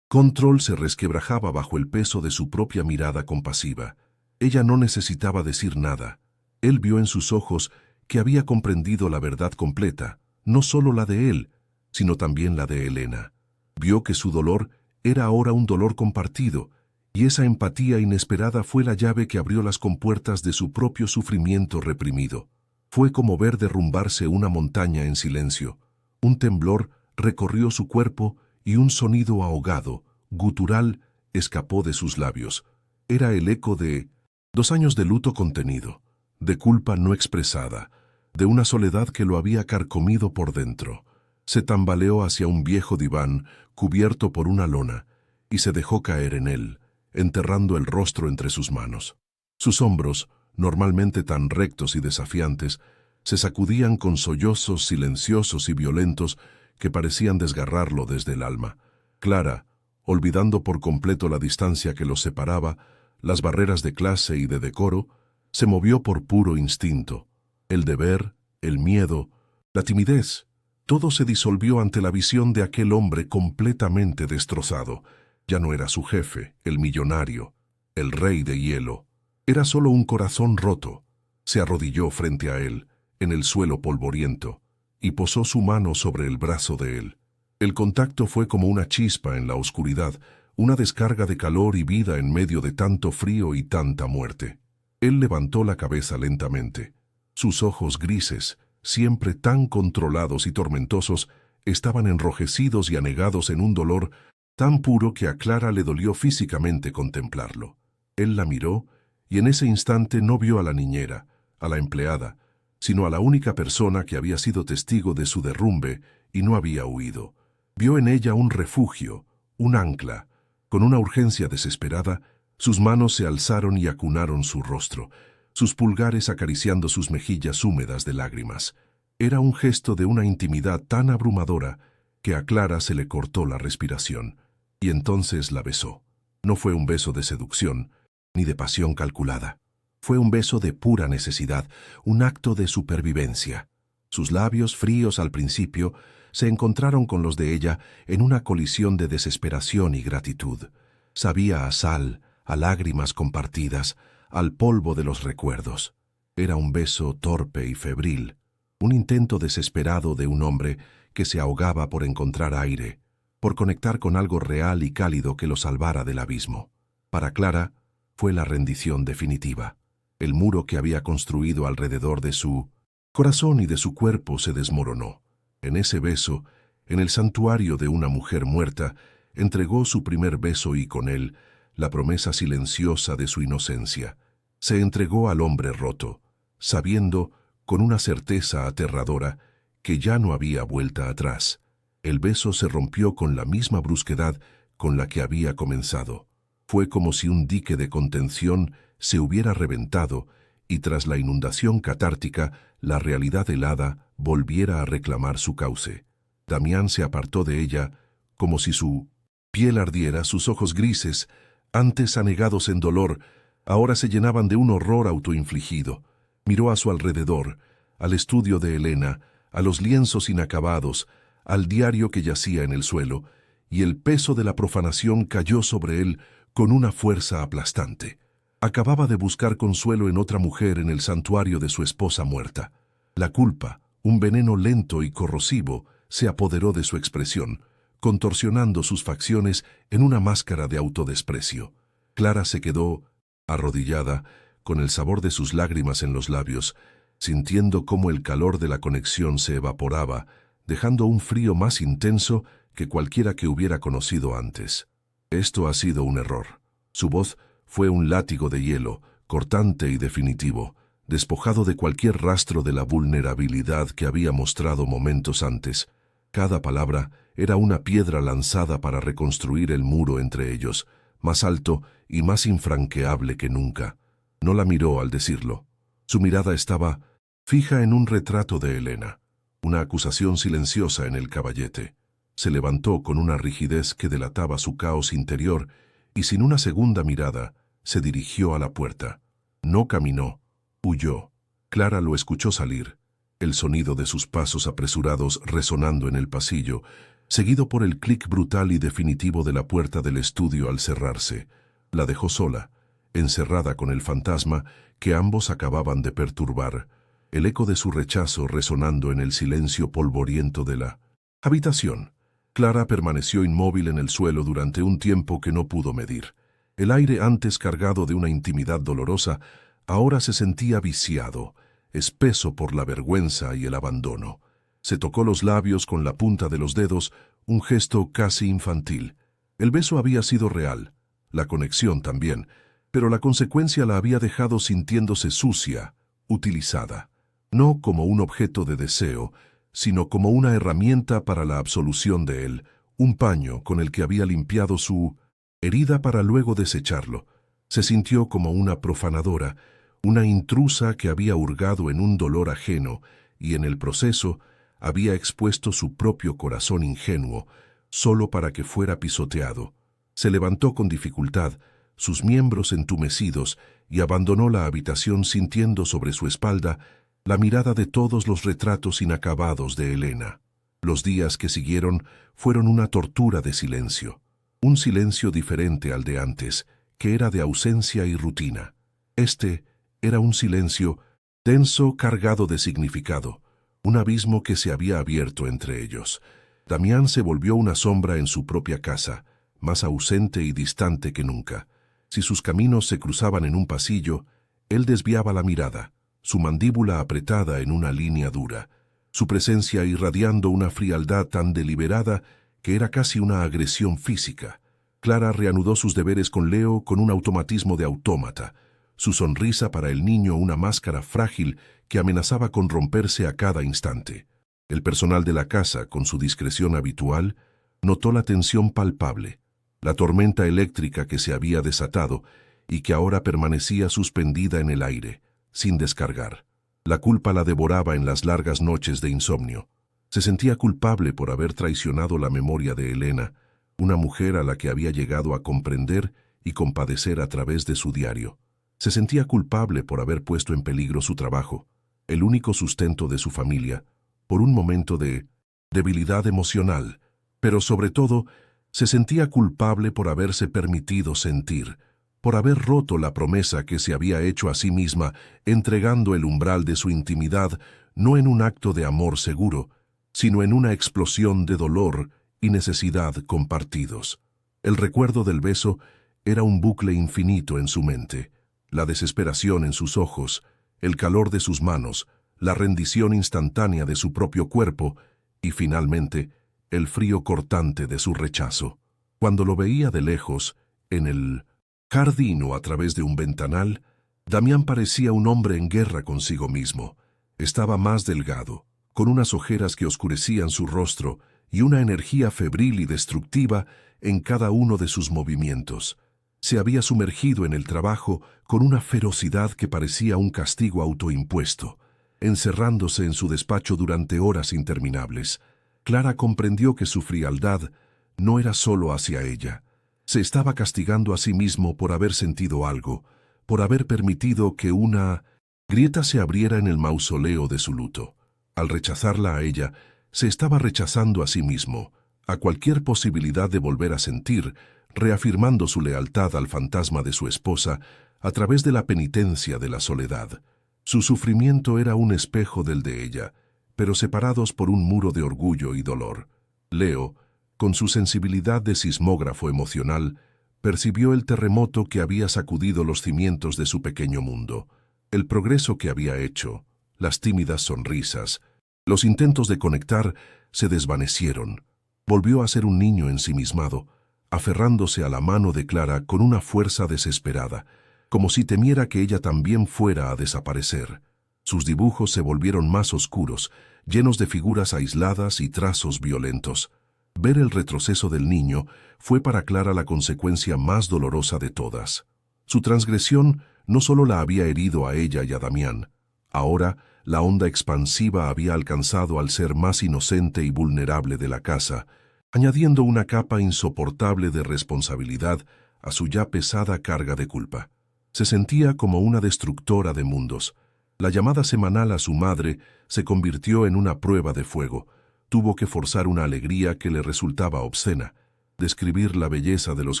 control se resquebrajaba bajo el peso de su propia mirada compasiva. Ella no necesitaba decir nada. Él vio en sus ojos que había comprendido la verdad completa, no solo la de él, sino también la de Elena. Vio que su dolor era ahora un dolor compartido, y esa empatía inesperada fue la llave que abrió las compuertas de su propio sufrimiento reprimido. Fue como ver derrumbarse una montaña en silencio. Un temblor recorrió su cuerpo y un sonido ahogado, gutural, escapó de sus labios. Era el eco de 2 años de luto contenido, de culpa no expresada, de una soledad que lo había carcomido por dentro. Se tambaleó hacia un viejo diván cubierto por una lona y se dejó caer en él, enterrando el rostro entre sus manos. Sus hombros, normalmente tan rectos y desafiantes, se sacudían con sollozos silenciosos y violentos que parecían desgarrarlo desde el alma. Clara, olvidando por completo la distancia que los separaba, las barreras de clase y de decoro, se movió por puro instinto. El deber, el miedo, la timidez, todo se disolvió ante la visión de aquel hombre completamente destrozado. Ya no era su jefe, el millonario, el rey de hielo. Era solo un corazón roto. Se arrodilló frente a él, en el suelo polvoriento, y posó su mano sobre el brazo de él. El contacto fue como una chispa en la oscuridad, una descarga de calor y vida en medio de tanto frío y tanta muerte. Él levantó la cabeza lentamente. Sus ojos grises, siempre tan controlados y tormentosos, estaban enrojecidos y anegados en un dolor tan puro que a Clara le dolió físicamente contemplarlo. Él la miró y en ese instante no vio a la niñera, a la empleada, sino a la única persona que había sido testigo de su derrumbe y no había huido. Vio en ella un refugio, un ancla. Con una urgencia desesperada, sus manos se alzaron y acunaron su rostro, sus pulgares acariciando sus mejillas húmedas de lágrimas. Era un gesto de una intimidad tan abrumadora que a Clara se le cortó la respiración, y entonces la besó. No fue un beso de seducción, ni de pasión calculada. Fue un beso de pura necesidad, un acto de supervivencia. Sus labios, fríos al principio, se encontraron con los de ella en una colisión de desesperación y gratitud. Sabía a sal, a lágrimas compartidas, al polvo de los recuerdos. Era un beso torpe y febril, un intento desesperado de un hombre que se ahogaba por encontrar aire, por conectar con algo real y cálido que lo salvara del abismo. Para Clara, fue la rendición definitiva. El muro que había construido alrededor de su corazón y de su cuerpo se desmoronó. En ese beso, en el santuario de una mujer muerta, entregó su primer beso y con él la promesa silenciosa de su inocencia. Se entregó al hombre roto, sabiendo, con una certeza aterradora, que ya no había vuelta atrás. El beso se rompió con la misma brusquedad con la que había comenzado. Fue como si un dique de contención se hubiera reventado y tras la inundación catártica, la realidad helada volviera a reclamar su cauce. Damián se apartó de ella como si su piel ardiera, sus ojos grises, antes anegados en dolor, ahora se llenaban de un horror autoinfligido. Miró a su alrededor, al estudio de Elena, a los lienzos inacabados, al diario que yacía en el suelo, y el peso de la profanación cayó sobre él con una fuerza aplastante. Acababa de buscar consuelo en otra mujer en el santuario de su esposa muerta. La culpa, un veneno lento y corrosivo, se apoderó de su expresión, contorsionando sus facciones en una máscara de autodesprecio. Clara se quedó, arrodillada, con el sabor de sus lágrimas en los labios, sintiendo cómo el calor de la conexión se evaporaba, dejando un frío más intenso que cualquiera que hubiera conocido antes. Esto ha sido un error. Su voz fue un látigo de hielo, cortante y definitivo, despojado de cualquier rastro de la vulnerabilidad que había mostrado momentos antes. Cada palabra era una piedra lanzada para reconstruir el muro entre ellos, más alto y más infranqueable que nunca. No la miró al decirlo. Su mirada estaba fija en un retrato de Elena, una acusación silenciosa en el caballete. Se levantó con una rigidez que delataba su caos interior y sin una segunda mirada se dirigió a la puerta. No caminó, huyó. Clara lo escuchó salir, el sonido de sus pasos apresurados resonando en el pasillo, seguido por el clic brutal y definitivo de la puerta del estudio al cerrarse. La dejó sola, encerrada con el fantasma que ambos acababan de perturbar, el eco de su rechazo resonando en el silencio polvoriento de la habitación. Clara permaneció inmóvil en el suelo durante un tiempo que no pudo medir. El aire antes cargado de una intimidad dolorosa, ahora se sentía viciado, espeso por la vergüenza y el abandono. Se tocó los labios con la punta de los dedos, un gesto casi infantil. El beso había sido real, la conexión también, pero la consecuencia la había dejado sintiéndose sucia, utilizada, no como un objeto de deseo, sino como una herramienta para la absolución de él, un paño con el que había limpiado su herida para luego desecharlo. Se sintió como una profanadora, una intrusa que había hurgado en un dolor ajeno y en el proceso había expuesto su propio corazón ingenuo, solo para que fuera pisoteado. Se levantó con dificultad, sus miembros entumecidos, y abandonó la habitación sintiendo sobre su espalda la mirada de todos los retratos inacabados de Elena. Los días que siguieron fueron una tortura de silencio, un silencio diferente al de antes, que era de ausencia y rutina. Este era un silencio denso, cargado de significado, un abismo que se había abierto entre ellos. Damián se volvió una sombra en su propia casa, más ausente y distante que nunca. Si sus caminos se cruzaban en un pasillo, él desviaba la mirada, su mandíbula apretada en una línea dura, su presencia irradiando una frialdad tan deliberada que era casi una agresión física. Clara reanudó sus deberes con Leo con un automatismo de autómata, su sonrisa para el niño una máscara frágil que amenazaba con romperse a cada instante. El personal de la casa, con su discreción habitual, notó la tensión palpable, la tormenta eléctrica que se había desatado y que ahora permanecía suspendida en el aire, sin descargar. La culpa la devoraba en las largas noches de insomnio. Se sentía culpable por haber traicionado la memoria de Elena, una mujer a la que había llegado a comprender y compadecer a través de su diario. Se sentía culpable por haber puesto en peligro su trabajo, el único sustento de su familia, por un momento de debilidad emocional, pero sobre todo se sentía culpable por haberse permitido sentir, por haber roto la promesa que se había hecho a sí misma, entregando el umbral de su intimidad no en un acto de amor seguro, sino en una explosión de dolor y necesidad compartidos. El recuerdo del beso era un bucle infinito en su mente, la desesperación en sus ojos, el calor de sus manos, la rendición instantánea de su propio cuerpo y, finalmente, el frío cortante de su rechazo. Cuando lo veía de lejos, en el jardín o a través de un ventanal, Damián parecía un hombre en guerra consigo mismo. Estaba más delgado, con unas ojeras que oscurecían su rostro y una energía febril y destructiva en cada uno de sus movimientos. Se había sumergido en el trabajo con una ferocidad que parecía un castigo autoimpuesto, encerrándose en su despacho durante horas interminables. Clara comprendió que su frialdad no era solo hacia ella. Se estaba castigando a sí mismo por haber sentido algo, por haber permitido que una grieta se abriera en el mausoleo de su luto. Al rechazarla a ella, se estaba rechazando a sí mismo, a cualquier posibilidad de volver a sentir, reafirmando su lealtad al fantasma de su esposa a través de la penitencia de la soledad. Su sufrimiento era un espejo del de ella, pero separados por un muro de orgullo y dolor. Leo, con su sensibilidad de sismógrafo emocional, percibió el terremoto que había sacudido los cimientos de su pequeño mundo, el progreso que había hecho, las tímidas sonrisas, los intentos de conectar se desvanecieron. Volvió a ser un niño ensimismado, aferrándose a la mano de Clara con una fuerza desesperada, como si temiera que ella también fuera a desaparecer. Sus dibujos se volvieron más oscuros, llenos de figuras aisladas y trazos violentos. Ver el retroceso del niño fue para Clara la consecuencia más dolorosa de todas. Su transgresión no solo la había herido a ella y a Damián. Ahora, la onda expansiva había alcanzado al ser más inocente y vulnerable de la casa, añadiendo una capa insoportable de responsabilidad a su ya pesada carga de culpa. Se sentía como una destructora de mundos. La llamada semanal a su madre se convirtió en una prueba de fuego. Tuvo que forzar una alegría que le resultaba obscena, describir la belleza de los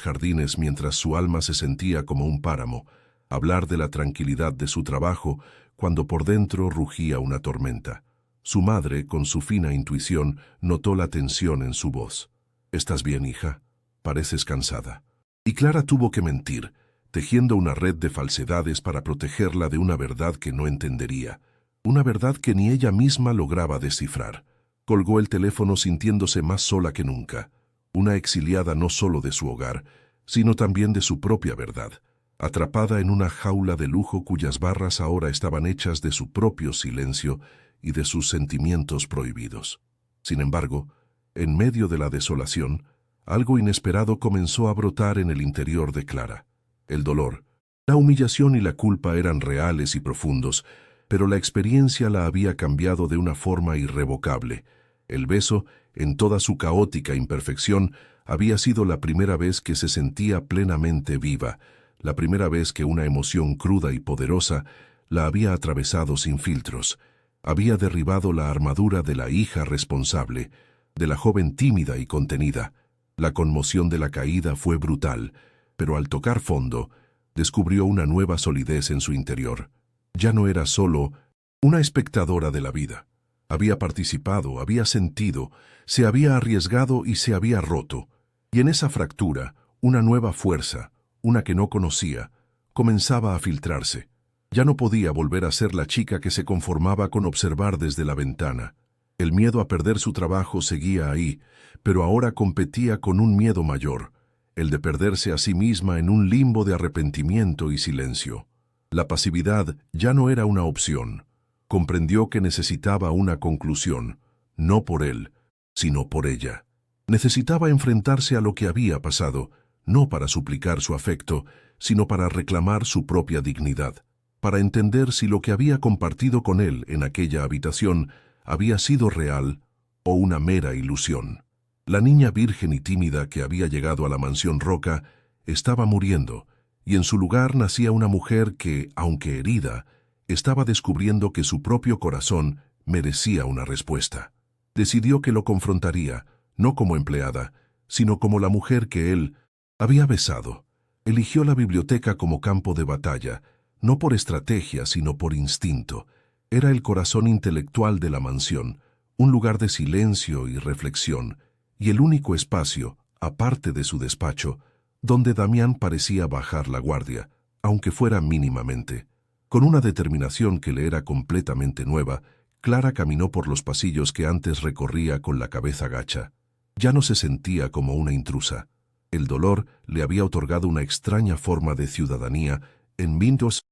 jardines mientras su alma se sentía como un páramo, hablar de la tranquilidad de su trabajo cuando por dentro rugía una tormenta. Su madre, con su fina intuición, notó la tensión en su voz. «¿Estás bien, hija? Pareces cansada». Y Clara tuvo que mentir, tejiendo una red de falsedades para protegerla de una verdad que no entendería, una verdad que ni ella misma lograba descifrar. Colgó el teléfono sintiéndose más sola que nunca, una exiliada no solo de su hogar, sino también de su propia verdad, atrapada en una jaula de lujo cuyas barras ahora estaban hechas de su propio silencio y de sus sentimientos prohibidos. Sin embargo, en medio de la desolación, algo inesperado comenzó a brotar en el interior de Clara. El dolor, la humillación y la culpa eran reales y profundos, pero la experiencia la había cambiado de una forma irrevocable. El beso, en toda su caótica imperfección, había sido la primera vez que se sentía plenamente viva, la primera vez que una emoción cruda y poderosa la había atravesado sin filtros. Había derribado la armadura de la hija responsable, de la joven tímida y contenida. La conmoción de la caída fue brutal, pero al tocar fondo, descubrió una nueva solidez en su interior. Ya no era solo una espectadora de la vida. Había participado, había sentido, se había arriesgado y se había roto. Y en esa fractura, una nueva fuerza, una que no conocía, comenzaba a filtrarse. Ya no podía volver a ser la chica que se conformaba con observar desde la ventana. El miedo a perder su trabajo seguía ahí, pero ahora competía con un miedo mayor, el de perderse a sí misma en un limbo de arrepentimiento y silencio. La pasividad ya no era una opción. Comprendió que necesitaba una conclusión, no por él, sino por ella. Necesitaba enfrentarse a lo que había pasado, no para suplicar su afecto, sino para reclamar su propia dignidad, para entender si lo que había compartido con él en aquella habitación había sido real o una mera ilusión. La niña virgen y tímida que había llegado a la mansión Roca estaba muriendo, y en su lugar nacía una mujer que, aunque herida, estaba descubriendo que su propio corazón merecía una respuesta. Decidió que lo confrontaría, no como empleada, sino como la mujer que él había besado. Eligió la biblioteca como campo de batalla, no por estrategia, sino por instinto. Era el corazón intelectual de la mansión, un lugar de silencio y reflexión, y el único espacio, aparte de su despacho, donde Damián parecía bajar la guardia, aunque fuera mínimamente. Con una determinación que le era completamente nueva, Clara caminó por los pasillos que antes recorría con la cabeza gacha. Ya no se sentía como una intrusa. El dolor le había otorgado una extraña forma de ciudadanía en Windows,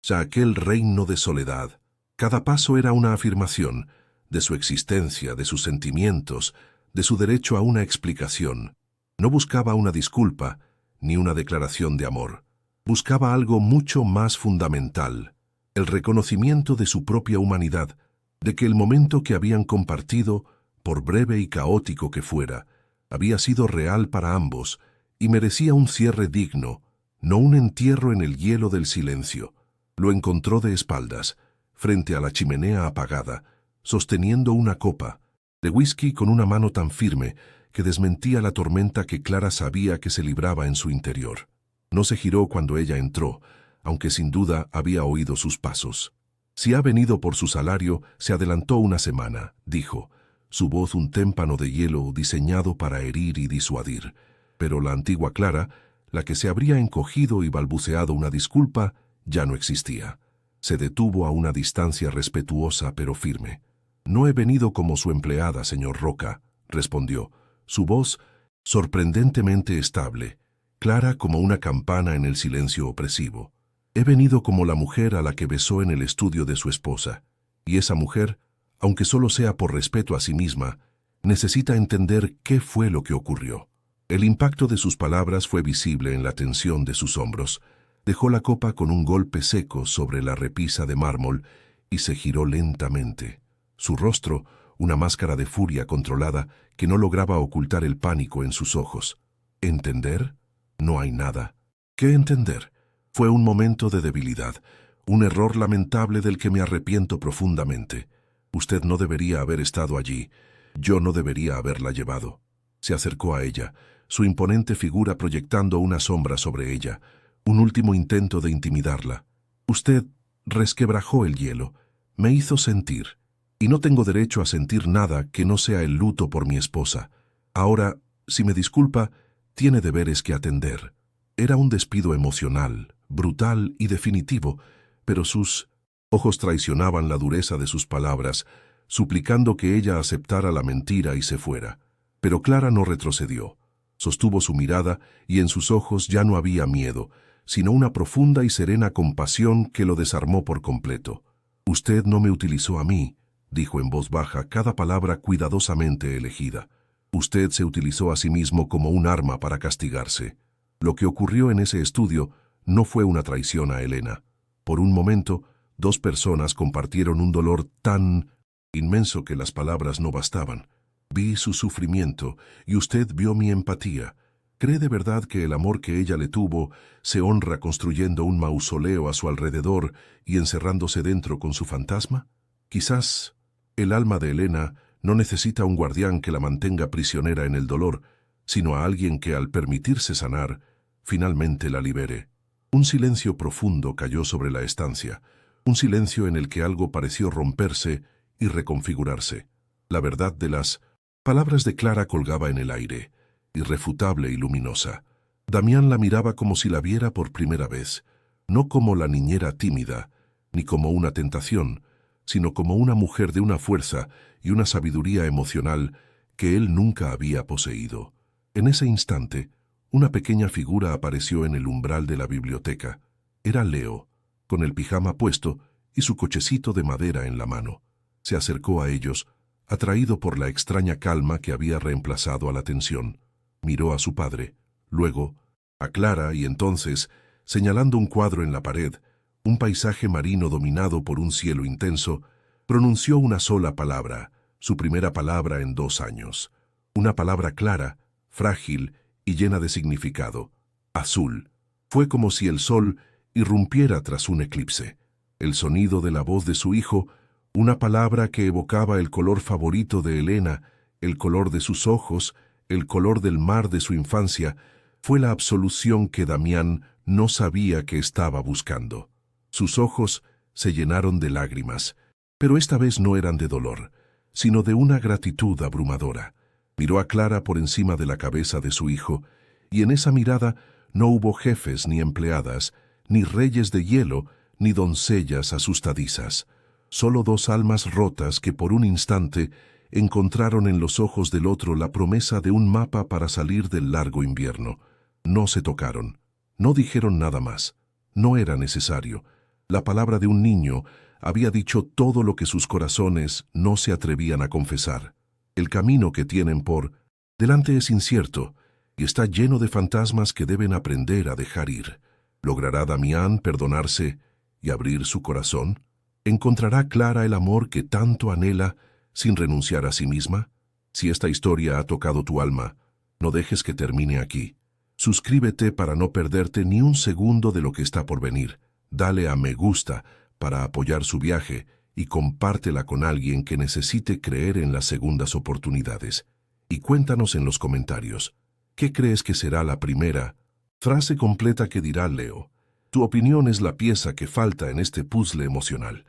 a aquel reino de soledad. Cada paso era una afirmación de su existencia, de sus sentimientos, de su derecho a una explicación. No buscaba una disculpa, ni una declaración de amor. Buscaba algo mucho más fundamental, el reconocimiento de su propia humanidad, de que el momento que habían compartido, por breve y caótico que fuera, había sido real para ambos y merecía un cierre digno, no un entierro en el hielo del silencio. Lo encontró de espaldas, frente a la chimenea apagada, sosteniendo una copa de whisky con una mano tan firme que desmentía la tormenta que Clara sabía que se libraba en su interior. No se giró cuando ella entró, aunque sin duda había oído sus pasos. Si ha venido por su salario, se adelantó una semana, dijo, su voz un témpano de hielo diseñado para herir y disuadir. Pero la antigua Clara, la que se habría encogido y balbuceado una disculpa, ya no existía. Se detuvo a una distancia respetuosa pero firme. «No he venido como su empleada, señor Roca», respondió, su voz sorprendentemente estable, clara como una campana en el silencio opresivo. «He venido como la mujer a la que besó en el estudio de su esposa, y esa mujer, aunque solo sea por respeto a sí misma, necesita entender qué fue lo que ocurrió». El impacto de sus palabras fue visible en la tensión de sus hombros. Dejó la copa con un golpe seco sobre la repisa de mármol y se giró lentamente. Su rostro, una máscara de furia controlada que no lograba ocultar el pánico en sus ojos. ¿Entender? No hay nada. ¿Qué entender? Fue un momento de debilidad, un error lamentable del que me arrepiento profundamente. Usted no debería haber estado allí. Yo no debería haberla llevado. Se acercó a ella, su imponente figura proyectando una sombra sobre ella, un último intento de intimidarla. Usted resquebrajó el hielo, me hizo sentir, y no tengo derecho a sentir nada que no sea el luto por mi esposa. Ahora, si me disculpa, tiene deberes que atender. Era un despido emocional, brutal y definitivo, pero sus ojos traicionaban la dureza de sus palabras, suplicando que ella aceptara la mentira y se fuera. Pero Clara no retrocedió. Sostuvo su mirada y en sus ojos ya no había miedo, sino una profunda y serena compasión que lo desarmó por completo. «Usted no me utilizó a mí», dijo en voz baja, cada palabra cuidadosamente elegida. «Usted se utilizó a sí mismo como un arma para castigarse. Lo que ocurrió en ese estudio no fue una traición a Elena. Por un momento, dos personas compartieron un dolor tan inmenso que las palabras no bastaban. Vi su sufrimiento y usted vio mi empatía. ¿Cree de verdad que el amor que ella le tuvo se honra construyendo un mausoleo a su alrededor y encerrándose dentro con su fantasma? Quizás el alma de Elena no necesita un guardián que la mantenga prisionera en el dolor, sino a alguien que, al permitirse sanar, finalmente la libere». Un silencio profundo cayó sobre la estancia, un silencio en el que algo pareció romperse y reconfigurarse. La verdad de las palabras de Clara colgaba en el aire, irrefutable y luminosa. Damián la miraba como si la viera por primera vez, no como la niñera tímida, ni como una tentación, sino como una mujer de una fuerza y una sabiduría emocional que él nunca había poseído. En ese instante, una pequeña figura apareció en el umbral de la biblioteca. Era Leo, con el pijama puesto y su cochecito de madera en la mano. Se acercó a ellos, atraído por la extraña calma que había reemplazado a la tensión. Miró a su padre, luego a Clara y entonces, señalando un cuadro en la pared, un paisaje marino dominado por un cielo intenso, pronunció una sola palabra, su primera palabra en 2 años. Una palabra clara, frágil y llena de significado. azul. Fue como si el sol irrumpiera tras un eclipse. El sonido de la voz de su hijo, una palabra que evocaba el color favorito de Elena, el color de sus ojos, el color del mar de su infancia, fue la absolución que Damián no sabía que estaba buscando. Sus ojos se llenaron de lágrimas, pero esta vez no eran de dolor, sino de una gratitud abrumadora. Miró a Clara por encima de la cabeza de su hijo, y en esa mirada no hubo jefes ni empleadas, ni reyes de hielo, ni doncellas asustadizas. Solo dos almas rotas que por un instante encontraron en los ojos del otro la promesa de un mapa para salir del largo invierno. No se tocaron, no dijeron nada más. No era necesario. La palabra de un niño había dicho todo lo que sus corazones no se atrevían a confesar. El camino que tienen por delante es incierto y está lleno de fantasmas que deben aprender a dejar ir. ¿Logrará Damián perdonarse y abrir su corazón? ¿Encontrará Clara el amor que tanto anhela sin renunciar a sí misma? Si esta historia ha tocado tu alma, no dejes que termine aquí. Suscríbete para no perderte ni un segundo de lo que está por venir. Dale a me gusta para apoyar su viaje y compártela con alguien que necesite creer en las segundas oportunidades. Y cuéntanos en los comentarios, ¿qué crees que será la primera frase completa que dirá Leo? Tu opinión es la pieza que falta en este puzzle emocional.